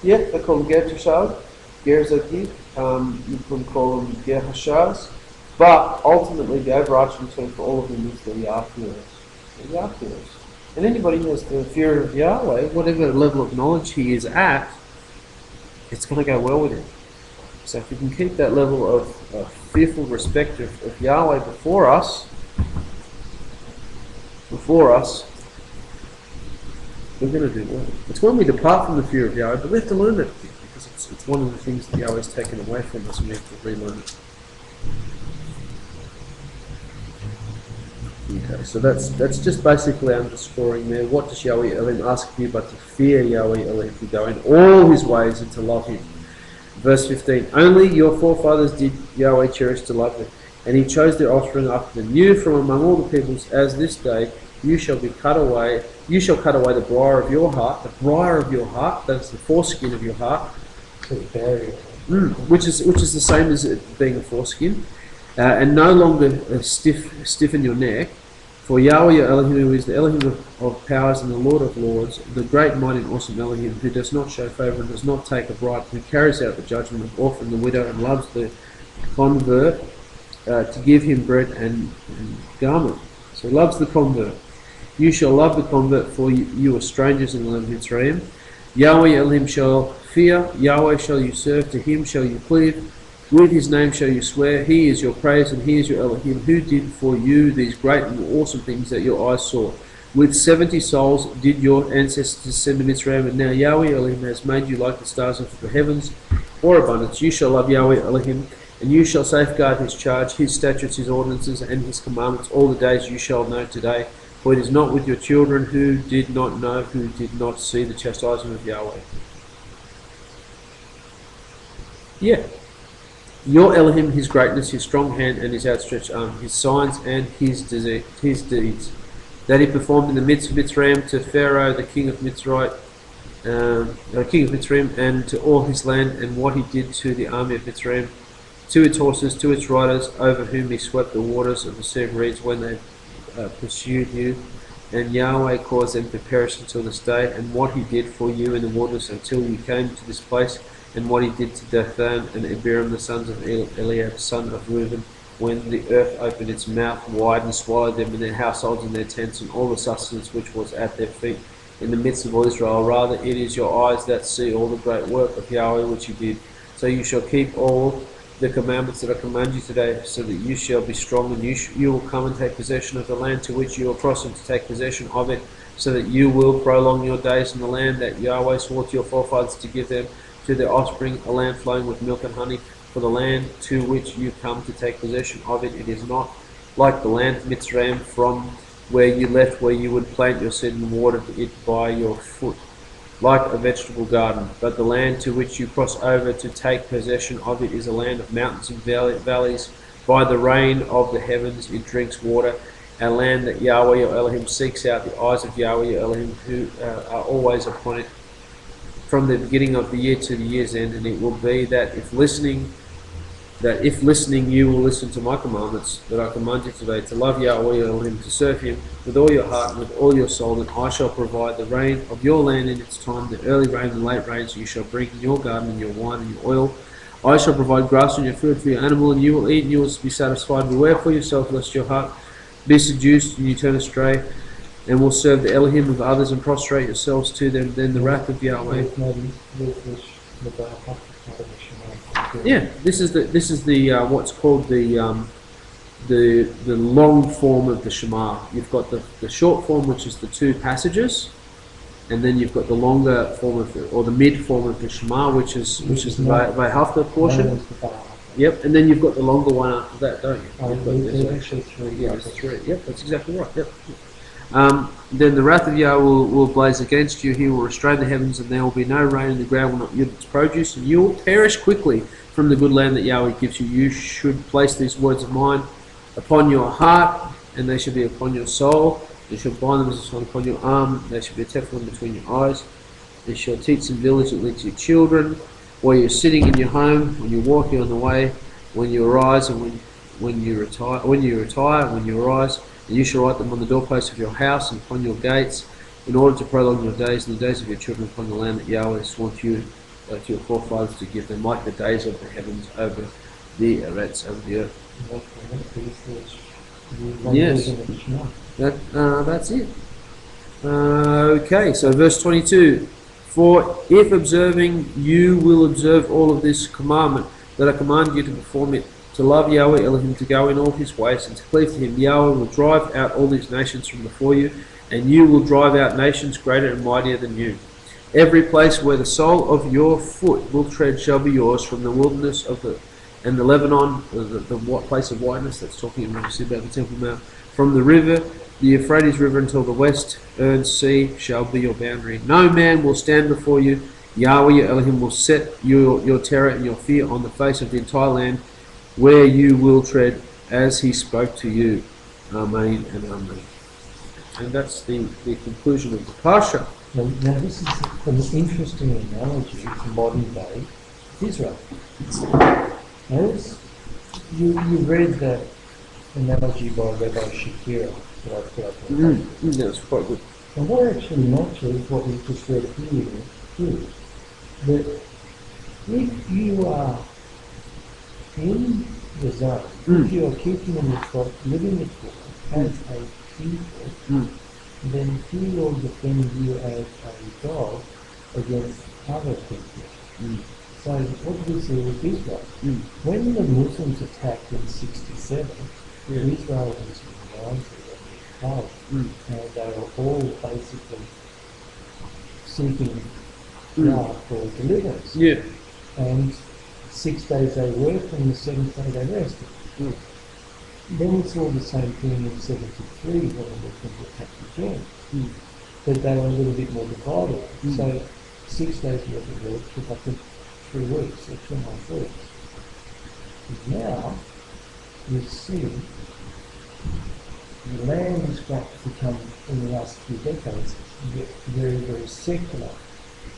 Speaker 1: Yeah, they call them Ger Tashad, Ger Zaki, you can call them Ger Hashaz, but ultimately the overarching term for all of them is the Yahuwahs. And anybody who has the fear of Yahweh, whatever level of knowledge he is at, it's going to go well with him. So if we can keep that level of fearful respect of Yahweh before us, we're going to do well. It's when we depart from the fear of Yahweh, but we have to learn that fear, because it's one of the things that Yahweh's taken away from us, and we have to relearn it. Okay, so that's just basically underscoring there. What does Yahweh Elohim ask of you but to fear Yahweh Elohim, to go in all his ways and to love him? Verse 15, only your forefathers did Yahweh cherish to love him, and he chose their offspring after them. You from among all the peoples, as this day, you shall cut away the briar of your heart, that is the foreskin of your heart, which is the same as it being a foreskin, and no longer stiffen your neck. For Yahweh your Elohim, who is the Elohim of powers and the Lord of lords, the great, mighty, and awesome Elohim, who does not show favour and does not take a bribe, who carries out the judgment of orphan, the widow, and loves the convert, to give him bread and garment. So he loves the convert. You shall love the convert, for you are strangers in the land of Mitzrayim. Yahweh Elohim shall fear, Yahweh shall you serve, to him shall you cleave. With his name shall you swear, he is your praise and he is your Elohim, who did for you these great and awesome things that your eyes saw. With 70 souls did your ancestors descend to Mitzrayim, and now Yahweh Elohim has made you like the stars of the heavens for abundance. You shall love Yahweh Elohim, and you shall safeguard his charge, his statutes, his ordinances, and his commandments all the days you shall know today. For it is not with your children who did not know, who did not see the chastisement of Yahweh. Yeah. Your Elohim, his greatness, his strong hand, and his outstretched arm, his signs and his deeds. that he performed in the midst of Mitzrayim to Pharaoh, the king of Mitzrayim, and to all his land, and what he did to the army of Mitzrayim, to its horses, to its riders, over whom he swept the waters of the sea of reeds when they pursued you. And Yahweh caused them to perish until this day, and what he did for you in the wilderness until you came to this place, and what he did to Dathan and Abiram, the sons of Eliab, son of Reuben, when the earth opened its mouth wide and swallowed them and their households and their tents and all the sustenance which was at their feet in the midst of all Israel. Rather, it is your eyes that see all the great work of Yahweh which he did. So you shall keep all the commandments that I command you today, so that you shall be strong, and you will come and take possession of the land to which you are crossing to take possession of it, so that you will prolong your days in the land that Yahweh swore to your forefathers to give them to their offspring, a land flowing with milk and honey. For the land to which you come to take possession of it, it is not like the land of Mitzrayim, from where you left, where you would plant your seed and water it by your foot, like a vegetable garden. But the land to which you cross over to take possession of it is a land of mountains and valleys. By the rain of the heavens it drinks water, a land that Yahweh your Elohim seeks out, the eyes of Yahweh your Elohim, who are always upon it, from the beginning of the year to the year's end. And it will be that if listening you will listen to my commandments that I command you today, to love Yahweh your Elohim, to serve him with all your heart and with all your soul, then I shall provide the rain of your land in its time, the early rain and late rains. You shall bring in your garden and your wine and your oil. I shall provide grass and your food for your animal, and you will eat and you will be satisfied. Beware for yourself lest your heart be seduced and you turn astray, and will serve the Elohim of others and prostrate yourselves to them. Then the wrath of Yahweh. Yeah, this is the what's called the long form of the Shema. You've got the short form, which is the 2 passages, and then you've got the longer form of the mid form of the Shema, which is the Vayhavta portion. Yep, and then you've got the longer one after that, don't you?
Speaker 2: There's actually 3.
Speaker 1: Yeah, there's 3. Yep, that's exactly right. Yep. Then the wrath of Yahweh will blaze against you. He will restrain the heavens, and there will be no rain, and the ground will not yield its produce, and you will perish quickly from the good land that Yahweh gives you. You should place these words of mine upon your heart, and they shall be upon your soul. You shall bind them as a sign upon your arm. They shall be a tefillin between your eyes. You shall teach them diligently to your children, while you're sitting in your home, when you're walking on the way, when you arise, and when you retire, when you arise. And you shall write them on the doorposts of your house and upon your gates, in order to prolong your days and the days of your children upon the land that Yahweh swore to you, to your forefathers, to give them, like the days of the heavens over the earth, over the earth. Yes, that's it. Okay, so verse 22. For if observing you will observe all of this commandment that I command you to perform it, to love Yahweh Elohim, to go in all his ways, and to cleave to him, Yahweh will drive out all these nations from before you, and you will drive out nations greater and mightier than you. Every place where the sole of your foot will tread shall be yours, from the wilderness of the Lebanon, the place of whiteness, that's talking about the Temple Mount, from the river, the Euphrates River, until the western sea shall be your boundary. No man will stand before you. Yahweh your Elohim will set your terror and your fear on the face of the entire land, where you will tread, as he spoke to you. Amen and amen. And that's the conclusion of the Parsha.
Speaker 2: Now this is an interesting analogy to modern day Israel. As you read that analogy by Rabbi Shakira that I put up there.
Speaker 1: That's quite good.
Speaker 2: And what actually matches what we just read here is that if you are in the zone, if you are keeping in the spot, living with God as a people, then he will defend you as a God against other people. So what do we see with Israel? When the Muslims attacked in 67, Israel was united and and they were all basically seeking God for deliverance.
Speaker 1: Yeah.
Speaker 2: And 6 days they worked, and the 7th day they rested. Then we saw the same thing in 73 when the Muslims attacked again. But they were a little bit more divided. So 6 days worth of work took, I think, 3 weeks or 2.5 weeks. And now we see the land is going to become, in the last few decades, very, very secular.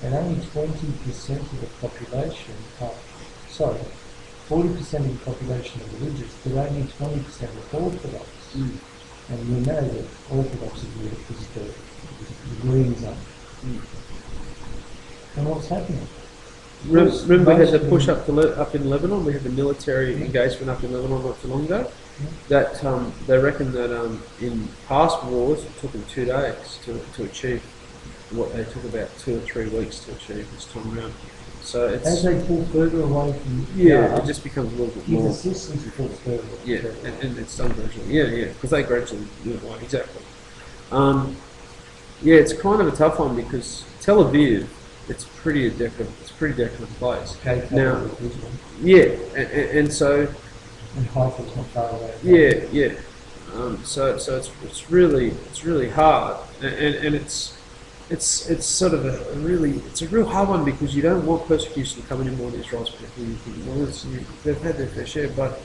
Speaker 2: And only 20% of the population are, 40% of the population are religious, but only 20% are Orthodox. And we know that Orthodox is the green zone. And what's happening?
Speaker 1: Remember we had the push up in Lebanon. We had the military engagement up in Lebanon not too long ago. That they reckon that in past wars it took them 2 days to achieve what they took about 2 or 3 weeks to achieve this time around. So it's,
Speaker 2: as they pull further away from
Speaker 1: it just becomes a little bit
Speaker 2: the
Speaker 1: more.
Speaker 2: resistance pulls further.
Speaker 1: And it's done gradually. Because they gradually move away. Exactly. It's kind of a tough one because Tel Aviv, it's pretty decorative place.
Speaker 2: Okay,
Speaker 1: Now, and so.
Speaker 2: And Haifa's not far away.
Speaker 1: So it's really hard, and it's sort of a real hard one because you don't want persecution coming in more Israel's people. You think, well, they've had their fair share, but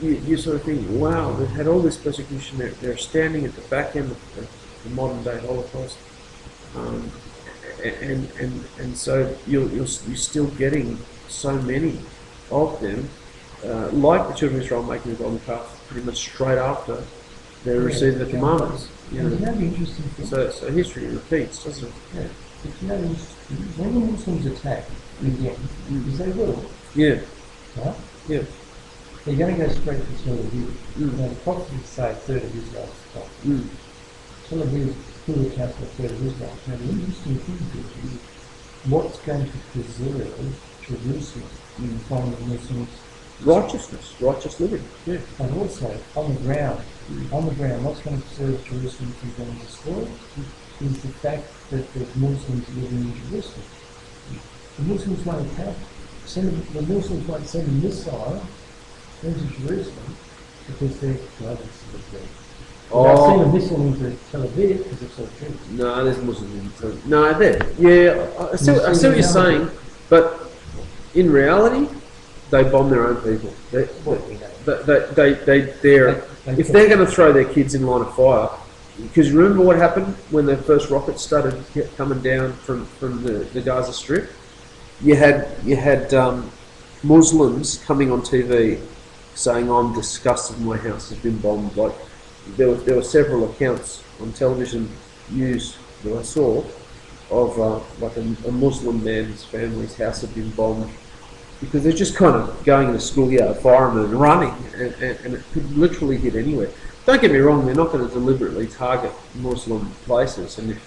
Speaker 1: you sort of think, wow, they've had all this persecution. They're standing at the back end of the modern day Holocaust, and so you're still getting so many of them. Like the children of Israel making the golden calf pretty much straight after they received the commandments.
Speaker 2: You know the interesting thing?
Speaker 1: So history repeats, doesn't it?
Speaker 2: Yeah. But you know the interesting thing? When the Muslims attack again, because they will, right?
Speaker 1: Yeah.
Speaker 2: They're going to go straight to Tel Aviv. Now the prophets say a third of Israel's top. Tel Aviv still accounts for a third of Israel. Now the interesting thing is what's going to preserve Jerusalem from the Muslims?
Speaker 1: Righteous living. Yeah.
Speaker 2: And also, on the ground, what's going to preserve Jerusalem from being destroyed is the fact that there's Muslims living in Jerusalem. The Muslims won't send a missile into Jerusalem because they're brothers of the They'll send a missile into Tel Aviv because it's all true.
Speaker 1: No, there's Muslims in Tel Aviv. No, there. Yeah, I see what you're saying, but in reality, they bomb their own people. If they're going to throw their kids in line of fire, because remember what happened when the first rockets started coming down from the Gaza Strip? You had Muslims coming on TV saying, "I'm disgusted my house has been bombed." Like there were several accounts on television news that I saw of like a Muslim man's family's house had been bombed. Because they're just kind of going in a schoolyard fireman and running, and it could literally hit anywhere. Don't get me wrong; they're not going to deliberately target Muslim places, and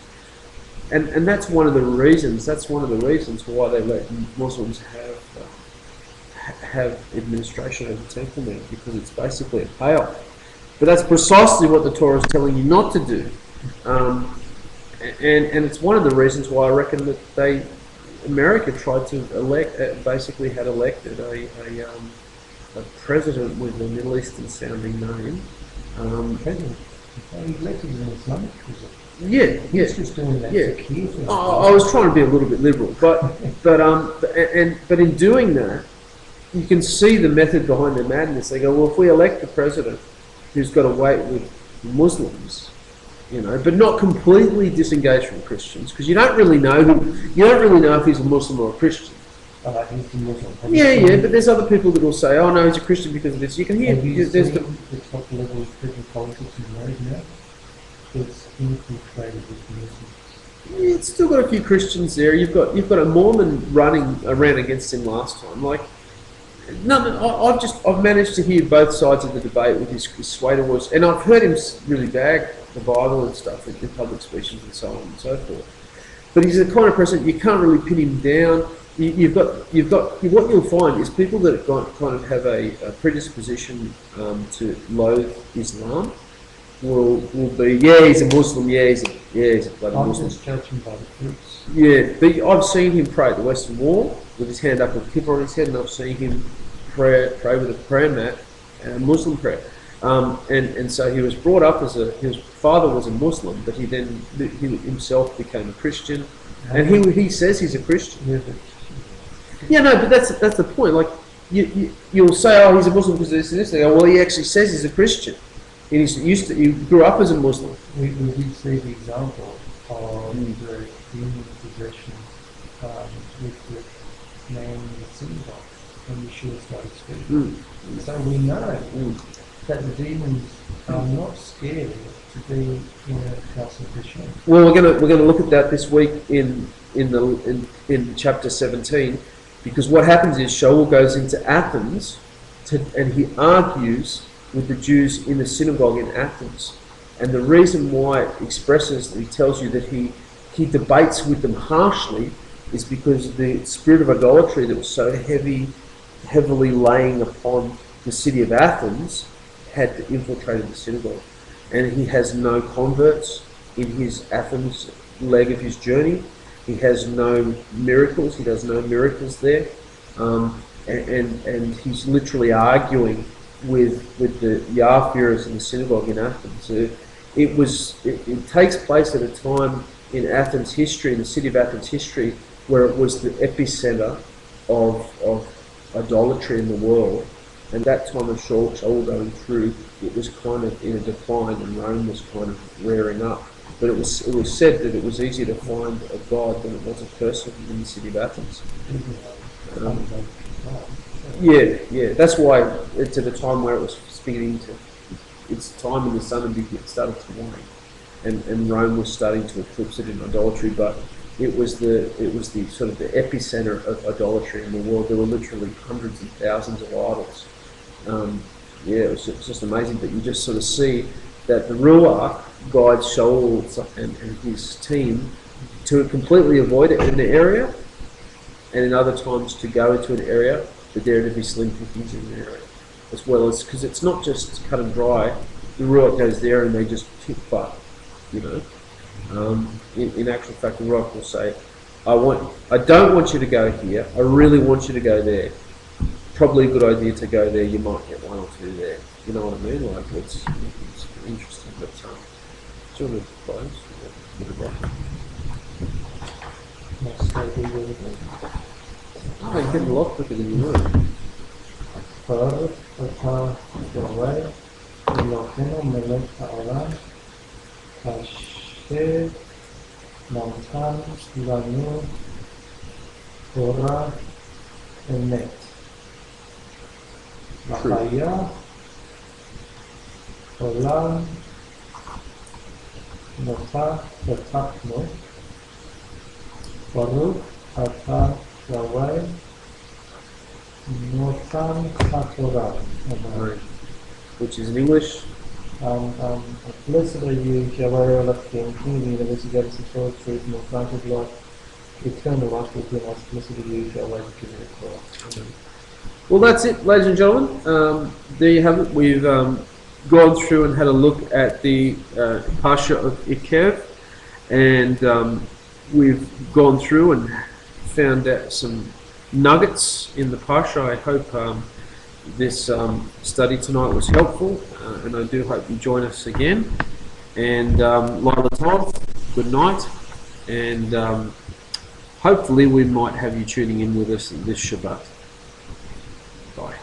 Speaker 1: that's one of the reasons. That's one of the reasons why they let Muslims have administration over the temple now, because it's basically a payoff. But that's precisely what the Torah is telling you not to do, and it's one of the reasons why I reckon that America tried to basically had elected a president with a Middle Eastern sounding name.
Speaker 2: President? He elected an Islamic president.
Speaker 1: He's
Speaker 2: just doing that.
Speaker 1: I was trying to be a little bit liberal, but in doing that, you can see the method behind their madness. They go, well, if we elect the president who's got to wait with Muslims, but not completely disengaged from Christians, because you don't really know if he's a Muslim or a Christian.
Speaker 2: He's a Muslim.
Speaker 1: But there's other people that will say, "Oh no, he's a Christian because of this." You can hear there's the
Speaker 2: top level of Christian politics in America now. It's infiltrated with Muslims.
Speaker 1: It's still got a few Christians there. You've got a Mormon ran against him last time. I've managed to hear both sides of the debate with his Swader voice, and I've heard him really bag the Bible and stuff in public speeches and so on and so forth. But he's the kind of person you can't really pin him down. What you'll find is people that kind of have a predisposition to loathe Islam will be, he's a Muslim, he's a bloody Muslim.
Speaker 2: I'm just judging by the fruits.
Speaker 1: Yeah, but I've seen him pray at the Western Wall with his hand up with a kippah on his head, and I've seen him pray with a prayer mat, a Muslim prayer. And so he was brought up his father was a Muslim, but he himself became a Christian, and he says he's a Christian. But that's the point. Like you'll say, oh, he's a Muslim because of this and this. They go, well, he actually says he's a Christian. He grew up as a Muslim.
Speaker 2: We did see the example of the demon possession with the man in the synagogue when Yeshua started speaking. So we know that the demons are not scared to be in a house of Hashem.
Speaker 1: Well, we're gonna look at that this week in chapter 17, because what happens is Shaul goes into Athens and he argues with the Jews in the synagogue in Athens, and the reason why it expresses, he tells you that he debates with them harshly, is because the spirit of idolatry that was so heavily laying upon the city of Athens had infiltrated the synagogue, and he has no converts in his Athens leg of his journey. He has no miracles. He does no miracles there, and he's literally arguing with the Yah-fearers in the synagogue in Athens. It takes place at a time in Athens history, in the city of Athens history, where it was the epicenter of idolatry in the world. And that time of Shaul going through, it was kind of in a decline, and Rome was kind of rearing up. But it was said that it was easier to find a god than it was a person in the city of Athens. Yeah. That's why it's at a time where it was beginning to, its time in the sun and started to wane, and Rome was starting to eclipse it in idolatry. But it was the sort of the epicenter of idolatry in the world. There were literally hundreds and thousands of idols. It was just amazing. But you just sort of see that the Ruach guides Shaul and his team to completely avoid it in an area, and in other times to go into an area, but there to be slim pickings in the area, as well as, because it's not just cut and dry. The Ruach goes there and they just kick butt, you know. In actual fact, the Ruach will say, I don't want you to go here, I really want you to go there. Probably a good idea to go there, you might get one or two there. You know what I mean? Like, it's interesting, but do you want to close? Oh, you're getting a lot quicker than you were.
Speaker 2: ברוך אתה יהוה אלוהינו מלך העולם אשר נתן לנו תורה אמת והיה עולם נוכח פתחנו ברוך אתה יהוה Notan Satorah.
Speaker 1: Which is in English?
Speaker 2: Blessed are you, Yahweh Elohim, King of the universe, who gave us the Torah, truth, and granted life, eternal life within us. Blessed are you, Yahweh, who gives the Torah.
Speaker 1: Well, that's it, ladies and gentlemen. There you have it. We've gone through and had a look at the Parashah of Ekev, and we've gone through and found out some nuggets in the Parashah. I hope this study tonight was helpful, and I do hope you join us again. And Lila Tov, good night, and hopefully we might have you tuning in with us this Shabbat. Bye.